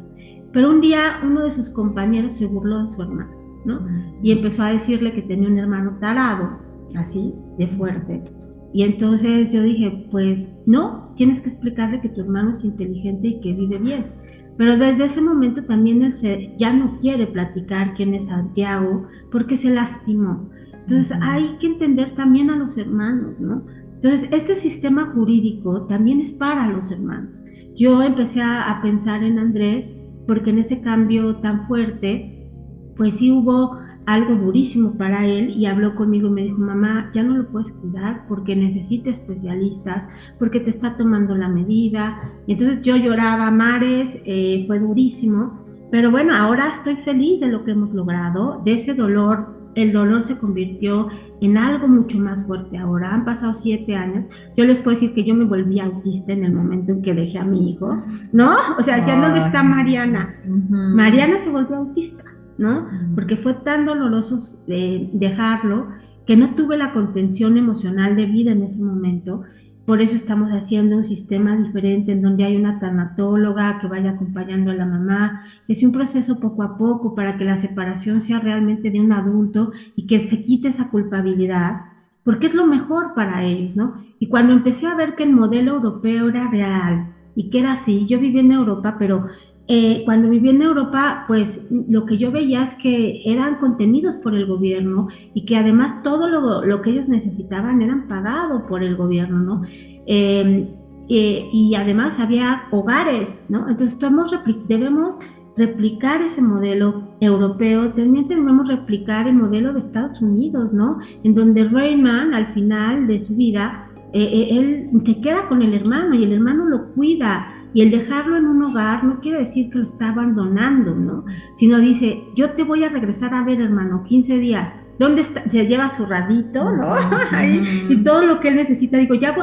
Speaker 4: Pero un día uno de sus compañeros se burló de su hermano, ¿no? Y empezó a decirle que tenía un hermano tarado así, de fuerte. Y entonces yo dije, pues no, tienes que explicarle que tu hermano es inteligente y que vive bien. Pero desde ese momento también él ya no quiere platicar quién es Santiago porque se lastimó. Entonces hay que entender también a los hermanos, ¿no? Entonces este sistema jurídico también es para los hermanos. Yo empecé a pensar en Andrés porque en ese cambio tan fuerte, pues sí hubo algo durísimo para él y habló conmigo y me dijo, mamá, ya no lo puedes cuidar porque necesita especialistas, porque te está tomando la medida. Y entonces yo lloraba, mares, fue durísimo, pero bueno, ahora estoy feliz de lo que hemos logrado, de ese dolor. El dolor se convirtió en algo mucho más fuerte ahora. Han pasado 7 años. Yo les puedo decir que yo me volví autista en el momento en que dejé a mi hijo, ¿no? O sea, decían, ¿dónde está Mariana? Mariana se volvió autista, ¿no? Porque fue tan doloroso dejarlo que no tuve la contención emocional debida en ese momento. Por eso estamos haciendo un sistema diferente en donde hay una tanatóloga que vaya acompañando a la mamá. Es un proceso poco a poco para que la separación sea realmente de un adulto y que se quite esa culpabilidad, porque es lo mejor para ellos, ¿no? Y cuando empecé a ver que el modelo europeo era real y que era así, yo viví en Europa, pero cuando viví en Europa, pues lo que yo veía es que eran contenidos por el gobierno y que además todo lo que ellos necesitaban eran pagado por el gobierno, ¿no? Y además había hogares, ¿no? Entonces debemos replicar ese modelo europeo, también debemos replicar el modelo de Estados Unidos, ¿no? En donde Raymond, al final de su vida, él se queda con el hermano y el hermano lo cuida. Y el dejarlo en un hogar no quiere decir que lo está abandonando, ¿no? Sino dice, yo te voy a regresar a ver, hermano, 15 días. ¿Dónde está? Se lleva su radito, ¿no? Ahí, y todo lo que él necesita. Digo, ya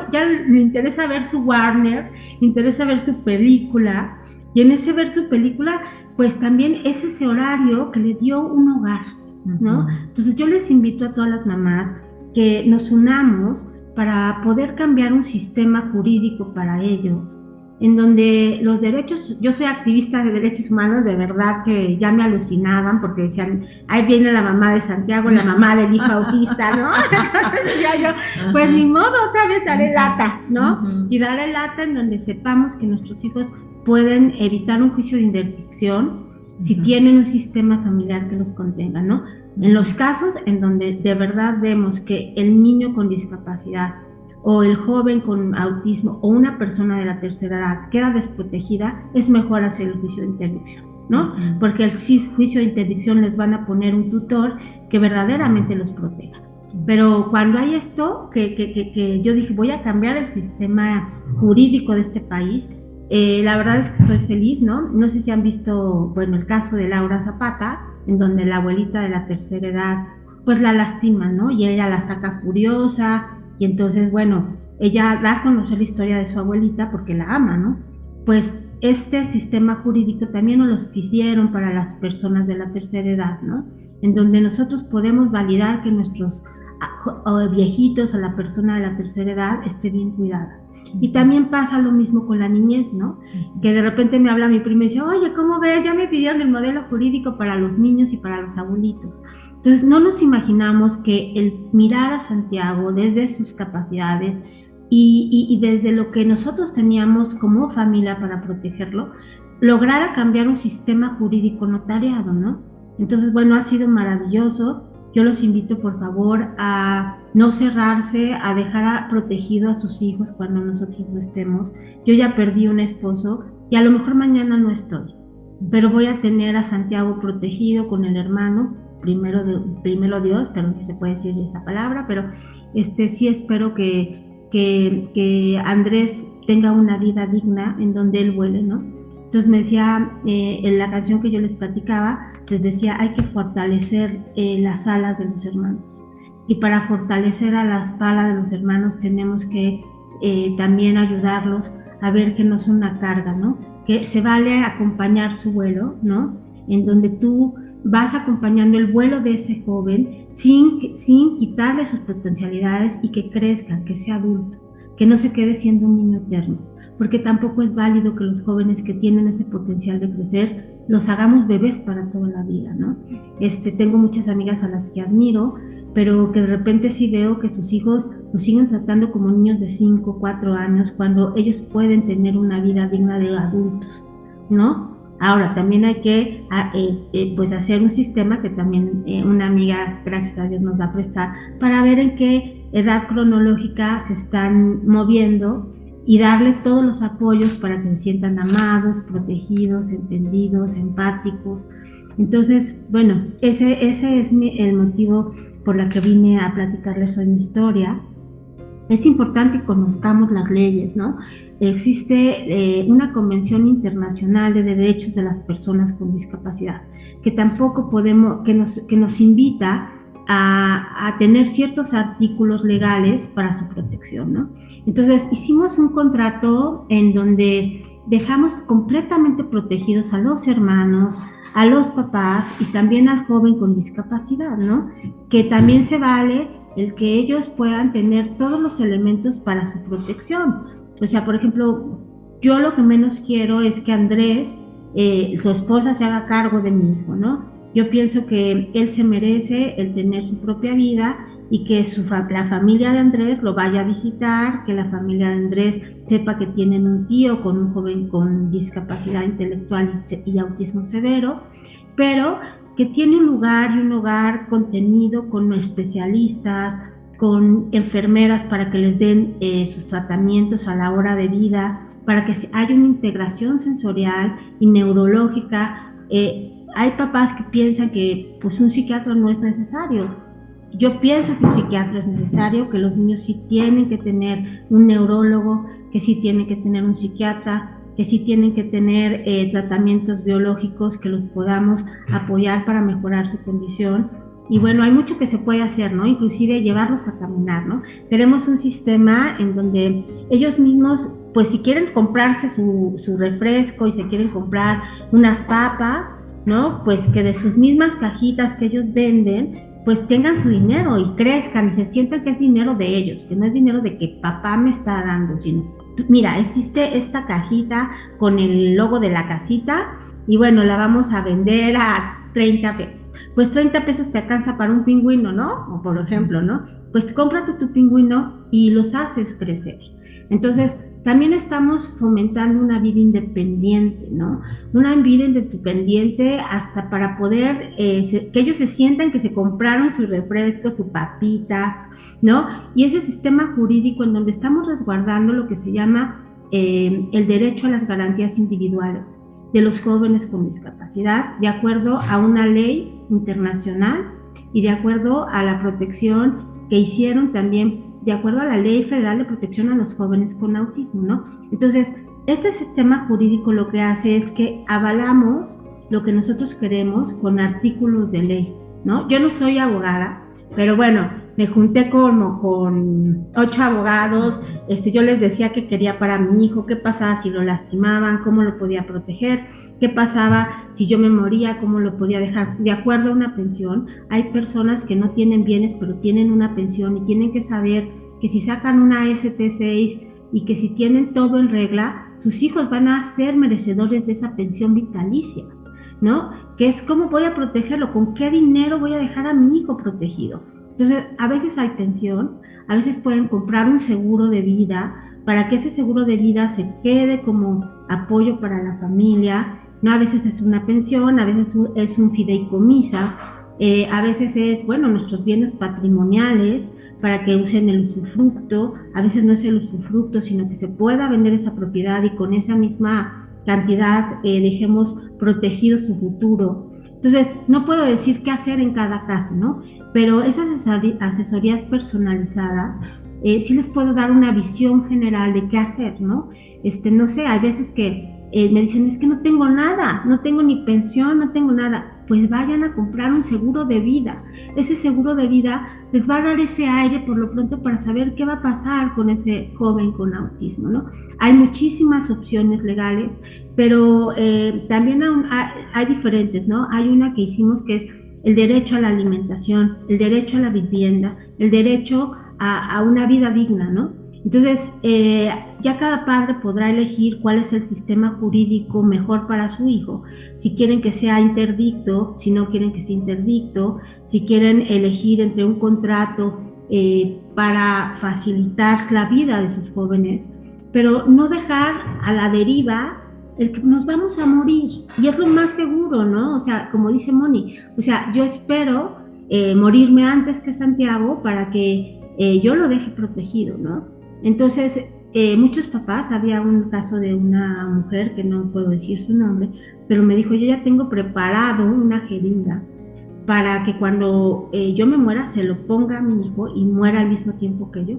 Speaker 4: le interesa ver su Warner, le interesa ver su película. Y en ese ver su película, pues también es ese horario que le dio un hogar, ¿no? Entonces yo les invito a todas las mamás que nos unamos para poder cambiar un sistema jurídico para ellos, en donde los derechos, yo soy activista de derechos humanos, de verdad que ya me alucinaban porque decían, ahí viene la mamá de Santiago, la mamá del hijo autista, ¿no? Entonces decía yo, pues ni modo, otra vez daré lata, ¿no? Y daré lata en donde sepamos que nuestros hijos pueden evitar un juicio de interdicción si tienen un sistema familiar que los contenga, ¿no? En los casos en donde de verdad vemos que el niño con discapacidad o el joven con autismo o una persona de la tercera edad queda desprotegida, es mejor hacer el juicio de interdicción, ¿no? Porque el juicio de interdicción les van a poner un tutor que verdaderamente los proteja. Pero cuando hay esto, que yo dije, voy a cambiar el sistema jurídico de este país, la verdad es que estoy feliz, ¿no? No sé si han visto, bueno, el caso de Laura Zapata, en donde la abuelita de la tercera edad, pues la lastima, ¿no? Y ella la saca furiosa. Y entonces, bueno, ella da a conocer la historia de su abuelita porque la ama, ¿no? Pues este sistema jurídico también nos lo quisieron para las personas de la tercera edad, ¿no? En donde nosotros podemos validar que nuestros viejitos o la persona de la tercera edad esté bien cuidada. Y también pasa lo mismo con la niñez, ¿no? Que de repente me habla mi prima y dice, oye, ¿cómo ves? Ya me pidieron el modelo jurídico para los niños y para los abuelitos. Entonces, no nos imaginamos que el mirar a Santiago desde sus capacidades y desde lo que nosotros teníamos como familia para protegerlo, lograra cambiar un sistema jurídico notariado, ¿no? Entonces, bueno, ha sido maravilloso. Yo los invito, por favor, a no cerrarse, a dejar protegido a sus hijos cuando nosotros no estemos. Yo ya perdí un esposo y a lo mejor mañana no estoy, pero voy a tener a Santiago protegido con el hermano, primero Dios, pero no sé si se puede decir esa palabra, pero sí espero que Andrés tenga una vida digna en donde él vuele, ¿no? Entonces me decía, en la canción que yo les platicaba, les decía, hay que fortalecer las alas de los hermanos. Y para fortalecer a las alas de los hermanos tenemos que también ayudarlos a ver que no son una carga, ¿no? Que se vale acompañar su vuelo, ¿no? En donde tú vas acompañando el vuelo de ese joven sin quitarle sus potencialidades y que crezca, que sea adulto, que no se quede siendo un niño eterno. Porque tampoco es válido que los jóvenes que tienen ese potencial de crecer los hagamos bebés para toda la vida, ¿no? Tengo muchas amigas a las que admiro pero que de repente sí veo que sus hijos los siguen tratando como niños de 5, 4 años, cuando ellos pueden tener una vida digna de adultos, ¿no? Ahora, también hay que pues hacer un sistema que también una amiga, gracias a Dios, nos va a prestar para ver en qué edad cronológica se están moviendo y darles todos los apoyos para que se sientan amados, protegidos, entendidos, empáticos. Entonces, bueno, ese es el motivo por el que vine a platicarles hoy mi historia. Es importante que conozcamos las leyes, ¿no? Existe una Convención Internacional de Derechos de las Personas con Discapacidad, que tampoco que nos invita a tener ciertos artículos legales para su protección, ¿no? Entonces, hicimos un contrato en donde dejamos completamente protegidos a los hermanos, a los papás y también al joven con discapacidad, ¿no? Que también se vale el que ellos puedan tener todos los elementos para su protección. O sea, por ejemplo, yo lo que menos quiero es que Andrés, su esposa, se haga cargo de mi hijo, ¿no? Yo pienso que él se merece el tener su propia vida y que la familia de Andrés lo vaya a visitar, que la familia de Andrés sepa que tienen un tío con un joven con discapacidad intelectual y autismo severo, pero que tiene un lugar y un hogar contenido con especialistas, con enfermeras para que les den sus tratamientos a la hora de vida, para que haya una integración sensorial y neurológica. Hay papás que piensan que pues un psiquiatra no es necesario. Yo pienso que un psiquiatra es necesario, que los niños sí tienen que tener un neurólogo, que sí tienen que tener un psiquiatra, que sí tienen que tener tratamientos biológicos que los podamos apoyar para mejorar su condición. Y bueno, hay mucho que se puede hacer, ¿no? Inclusive llevarlos a caminar, ¿no? Tenemos un sistema en donde ellos mismos, pues si quieren comprarse su refresco y se quieren comprar unas papas, ¿no? Pues que de sus mismas cajitas que ellos venden, pues tengan su dinero y crezcan y se sientan que es dinero de ellos, que no es dinero de que papá me está dando, sino, mira, existe esta cajita con el logo de la casita y bueno, la vamos a vender a 30 pesos. Pues 30 pesos te alcanza para un pingüino, ¿no? O por ejemplo, ¿no? Pues cómprate tu pingüino y los haces crecer. Entonces, también estamos fomentando una vida independiente, ¿no? Una vida independiente hasta para poder que ellos se sientan que se compraron su refresco, su papita, ¿no? Y ese sistema jurídico en donde estamos resguardando lo que se llama el derecho a las garantías individuales de los jóvenes con discapacidad, de acuerdo a una ley internacional y de acuerdo a la protección que hicieron también de acuerdo a la Ley Federal de Protección a los Jóvenes con Autismo, ¿no? Entonces, este sistema jurídico lo que hace es que avalamos lo que nosotros queremos con artículos de ley, ¿no? Yo no soy abogada, pero bueno, me junté con 8 abogados, yo les decía qué quería para mi hijo, qué pasaba si lo lastimaban, cómo lo podía proteger, qué pasaba si yo me moría, cómo lo podía dejar. De acuerdo a una pensión, hay personas que no tienen bienes, pero tienen una pensión y tienen que saber que si sacan una ST6 y que si tienen todo en regla, sus hijos van a ser merecedores de esa pensión vitalicia, ¿no? Que es cómo voy a protegerlo, con qué dinero voy a dejar a mi hijo protegido. Entonces, a veces hay pensión, a veces pueden comprar un seguro de vida para que ese seguro de vida se quede como apoyo para la familia, ¿no? A veces es una pensión, a veces es un fideikomisa, a veces es, bueno, nuestros bienes patrimoniales para que usen el usufructo, a veces no es el usufructo, sino que se pueda vender esa propiedad y con esa misma cantidad dejemos protegido su futuro. Entonces, no puedo decir qué hacer en cada caso, ¿no? Pero esas asesorías personalizadas sí les puedo dar una visión general de qué hacer, ¿no? No sé, hay veces que me dicen, es que no tengo nada, no tengo ni pensión, no tengo nada. Pues vayan a comprar un seguro de vida. Ese seguro de vida les va a dar ese aire por lo pronto para saber qué va a pasar con ese joven con autismo, ¿no? Hay muchísimas opciones legales, pero también hay diferentes, ¿no? Hay una que hicimos que es el derecho a la alimentación, el derecho a la vivienda, el derecho a una vida digna, ¿no? Entonces, ya cada padre podrá elegir cuál es el sistema jurídico mejor para su hijo. Si quieren que sea interdicto, si no quieren que sea interdicto, si quieren elegir entre un contrato para facilitar la vida de sus jóvenes, pero no dejar a la deriva el que nos vamos a morir, y es lo más seguro, ¿no? O sea, como dice Moni, o sea, yo espero morirme antes que Santiago para que yo lo deje protegido, ¿no? Entonces, muchos papás, había un caso de una mujer, que no puedo decir su nombre, pero me dijo, yo ya tengo preparado una jeringa para que cuando yo me muera se lo ponga a mi hijo y muera al mismo tiempo que yo.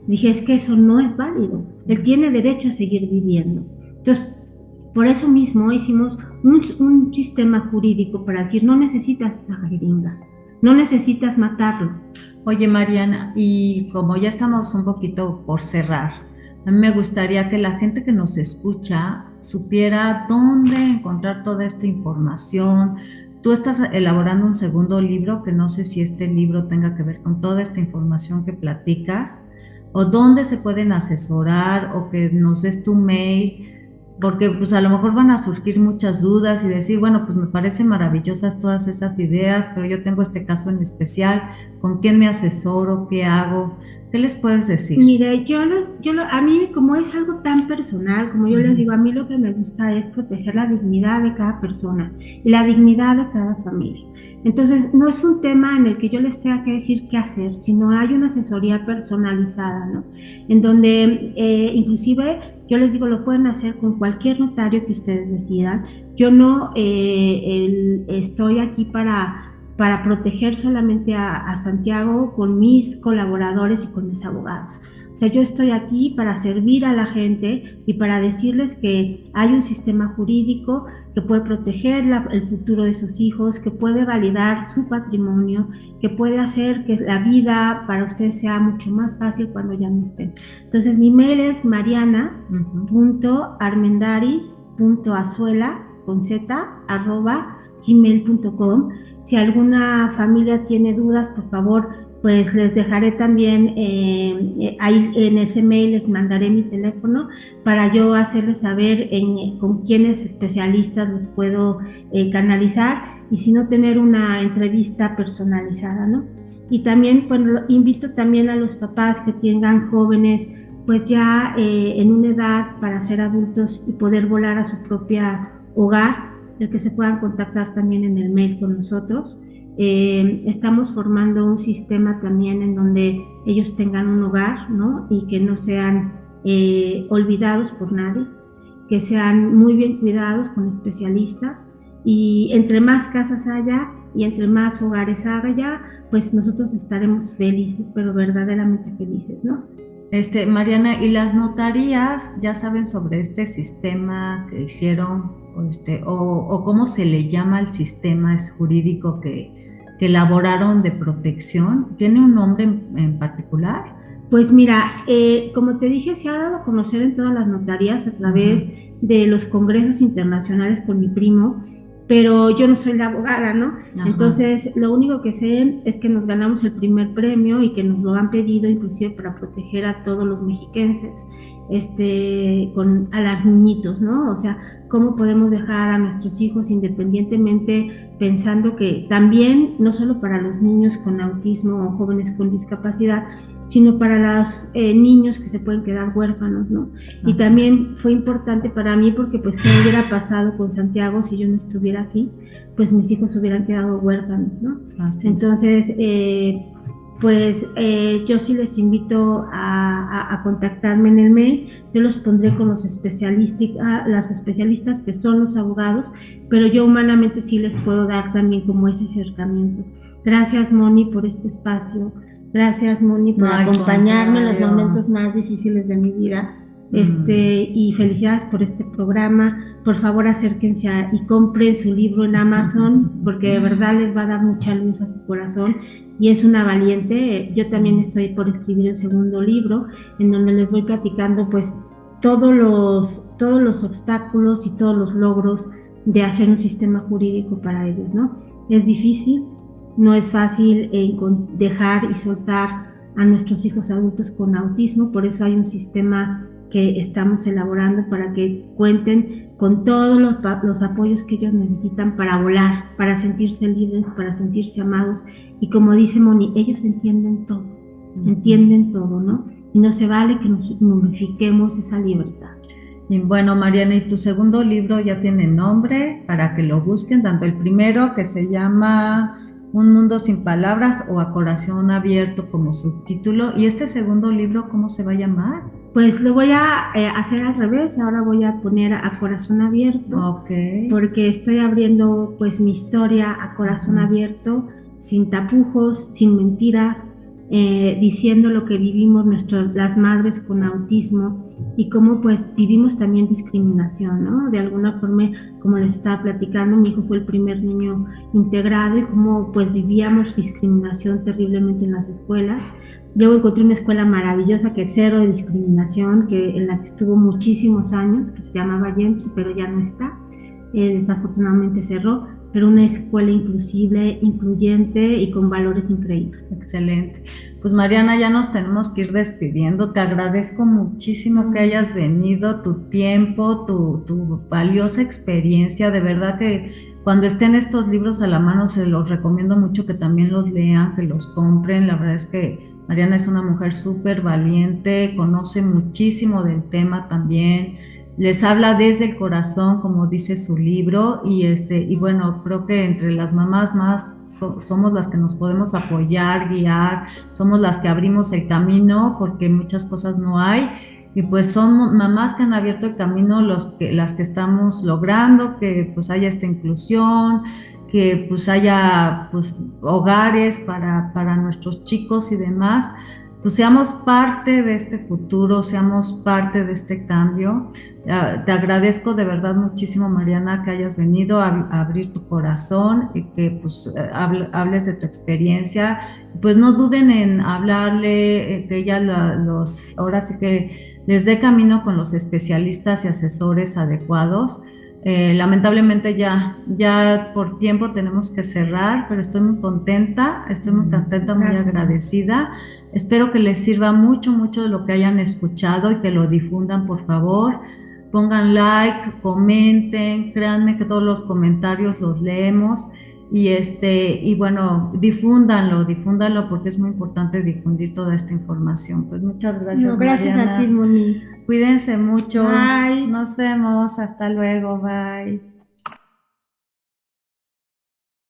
Speaker 4: Dije, es que eso no es válido, él tiene derecho a seguir viviendo. Entonces, por eso mismo hicimos un sistema jurídico para decir, no necesitas esa jeringa, no necesitas matarlo.
Speaker 5: Oye, Mariana, y como ya estamos un poquito por cerrar, a mí me gustaría que la gente que nos escucha supiera dónde encontrar toda esta información. Tú estás elaborando un segundo libro, que no sé si este libro tenga que ver con toda esta información que platicas, o dónde se pueden asesorar, o que nos des tu mail, porque pues a lo mejor van a surgir muchas dudas y decir, bueno, pues me parecen maravillosas todas esas ideas, pero yo tengo este caso en especial, ¿con quién me asesoro? ¿Qué hago? ¿Qué les puedes decir?
Speaker 4: Mire, a mí, como es algo tan personal, como yo les digo, a mí lo que me gusta es proteger la dignidad de cada persona y la dignidad de cada familia. Entonces, no es un tema en el que yo les tenga que decir qué hacer, sino hay una asesoría personalizada, ¿no? En donde inclusive yo les digo, lo pueden hacer con cualquier notario que ustedes decidan. Yo no estoy aquí para proteger solamente a Santiago con mis colaboradores y con mis abogados. O sea, yo estoy aquí para servir a la gente y para decirles que hay un sistema jurídico que puede proteger el futuro de sus hijos, que puede validar su patrimonio, que puede hacer que la vida para ustedes sea mucho más fácil cuando ya no estén. Entonces, mi mail es mariana.armendaris.azuela@gmail.com. Si alguna familia tiene dudas, por favor, pues les dejaré también ahí en ese mail, les mandaré mi teléfono para yo hacerles saber con quiénes especialistas los puedo canalizar, y si no, tener una entrevista personalizada, ¿no? Y también, bueno, invito también a los papás que tengan jóvenes pues ya en una edad para ser adultos y poder volar a su propia hogar, el que se puedan contactar también en el mail con nosotros. Estamos formando un sistema también en donde ellos tengan un hogar, ¿no? Y que no sean olvidados por nadie, que sean muy bien cuidados con especialistas, y entre más casas haya y entre más hogares haya, pues nosotros estaremos felices, pero verdaderamente felices, ¿no?
Speaker 5: Mariana, ¿y las notarías ya saben sobre este sistema que hicieron, o cómo se le llama el sistema jurídico que elaboraron de protección? ¿Tiene un nombre en particular?
Speaker 4: Pues mira, como te dije, se ha dado a conocer en todas las notarías a través de los congresos internacionales con mi primo, pero yo no soy la abogada, ¿no? Ajá. Entonces, lo único que sé es que nos ganamos el primer premio y que nos lo han pedido inclusive para proteger a todos los mexiquenses, a los niñitos, ¿no? O sea, cómo podemos dejar a nuestros hijos independientemente, pensando que también, no solo para los niños con autismo o jóvenes con discapacidad, sino para los niños que se pueden quedar huérfanos, ¿no? Y también fue importante para mí porque, pues, ¿qué hubiera pasado con Santiago si yo no estuviera aquí? Pues mis hijos hubieran quedado huérfanos, ¿no? Entonces, yo sí les invito a contactarme en el mail. Yo los pondré con las especialistas que son los abogados, pero yo humanamente sí les puedo dar también como ese acercamiento. Gracias, Moni, por este espacio. Gracias, Moni, por acompañarme en los momentos más difíciles de mi vida. Y felicidades por este programa. Por favor, acérquense y compren su libro en Amazon, porque de verdad les va a dar mucha luz a su corazón. Y es una valiente. Yo también estoy por escribir el segundo libro, en donde les voy platicando pues todos los obstáculos y todos los logros de hacer un sistema jurídico para ellos, ¿no? Es difícil, no es fácil dejar y soltar a nuestros hijos adultos con autismo. Por eso hay un sistema que estamos elaborando para que cuenten con todos los apoyos que ellos necesitan para volar, para sentirse libres, para sentirse amados. Y como dice Moni, ellos entienden todo, ¿no? Y no se vale que nos nullifiquemos esa libertad.
Speaker 5: Y bueno, Mariana, y tu segundo libro ya tiene nombre para que lo busquen, tanto el primero, que se llama Un mundo sin palabras, o A corazón abierto como subtítulo, y este segundo libro, ¿cómo se va a llamar?
Speaker 4: Pues lo voy a hacer al revés, ahora voy a poner A corazón abierto, porque estoy abriendo pues mi historia a corazón abierto, sin tapujos, sin mentiras, diciendo lo que vivimos las madres con autismo y cómo pues vivimos también discriminación, ¿no? De alguna forma, como les estaba platicando, mi hijo fue el primer niño integrado y cómo pues vivíamos discriminación terriblemente en las escuelas. Yo encontré una escuela maravillosa, que cero de discriminación, en la que estuvo muchísimos años, que se llamaba Gentry, pero ya no está, desafortunadamente cerró, pero una escuela inclusive, incluyente y con valores increíbles.
Speaker 5: Excelente. Pues Mariana, ya nos tenemos que ir despidiendo. Te agradezco muchísimo que hayas venido, tu tiempo, tu valiosa experiencia. De verdad que cuando estén estos libros a la mano, se los recomiendo mucho que también los lean, que los compren. La verdad es que Mariana es una mujer súper valiente, conoce muchísimo del tema también, les habla desde el corazón, como dice su libro, y bueno, creo que entre las mamás más somos las que nos podemos apoyar, guiar, somos las que abrimos el camino, porque muchas cosas no hay, y pues son mamás que han abierto el camino, las que estamos logrando que pues haya esta inclusión, que pues haya pues hogares para nuestros chicos y demás, pues seamos parte de este futuro, seamos parte de este cambio. Te agradezco de verdad muchísimo, Mariana, que hayas venido a abrir tu corazón y que pues hables de tu experiencia. Pues no duden en hablarle, que ella ahora sí que les dé camino con los especialistas y asesores adecuados. Lamentablemente ya por tiempo tenemos que cerrar, pero estoy muy contenta, muy agradecida. Espero que les sirva mucho de lo que hayan escuchado y que lo difundan, por favor. Pongan like, comenten, créanme que todos los comentarios los leemos y bueno, difúndanlo porque es muy importante difundir toda esta información. Pues muchas gracias,
Speaker 4: gracias
Speaker 5: Mariana.
Speaker 4: A ti, Moni.
Speaker 5: Cuídense mucho.
Speaker 4: Bye.
Speaker 5: Nos vemos. Hasta luego. Bye.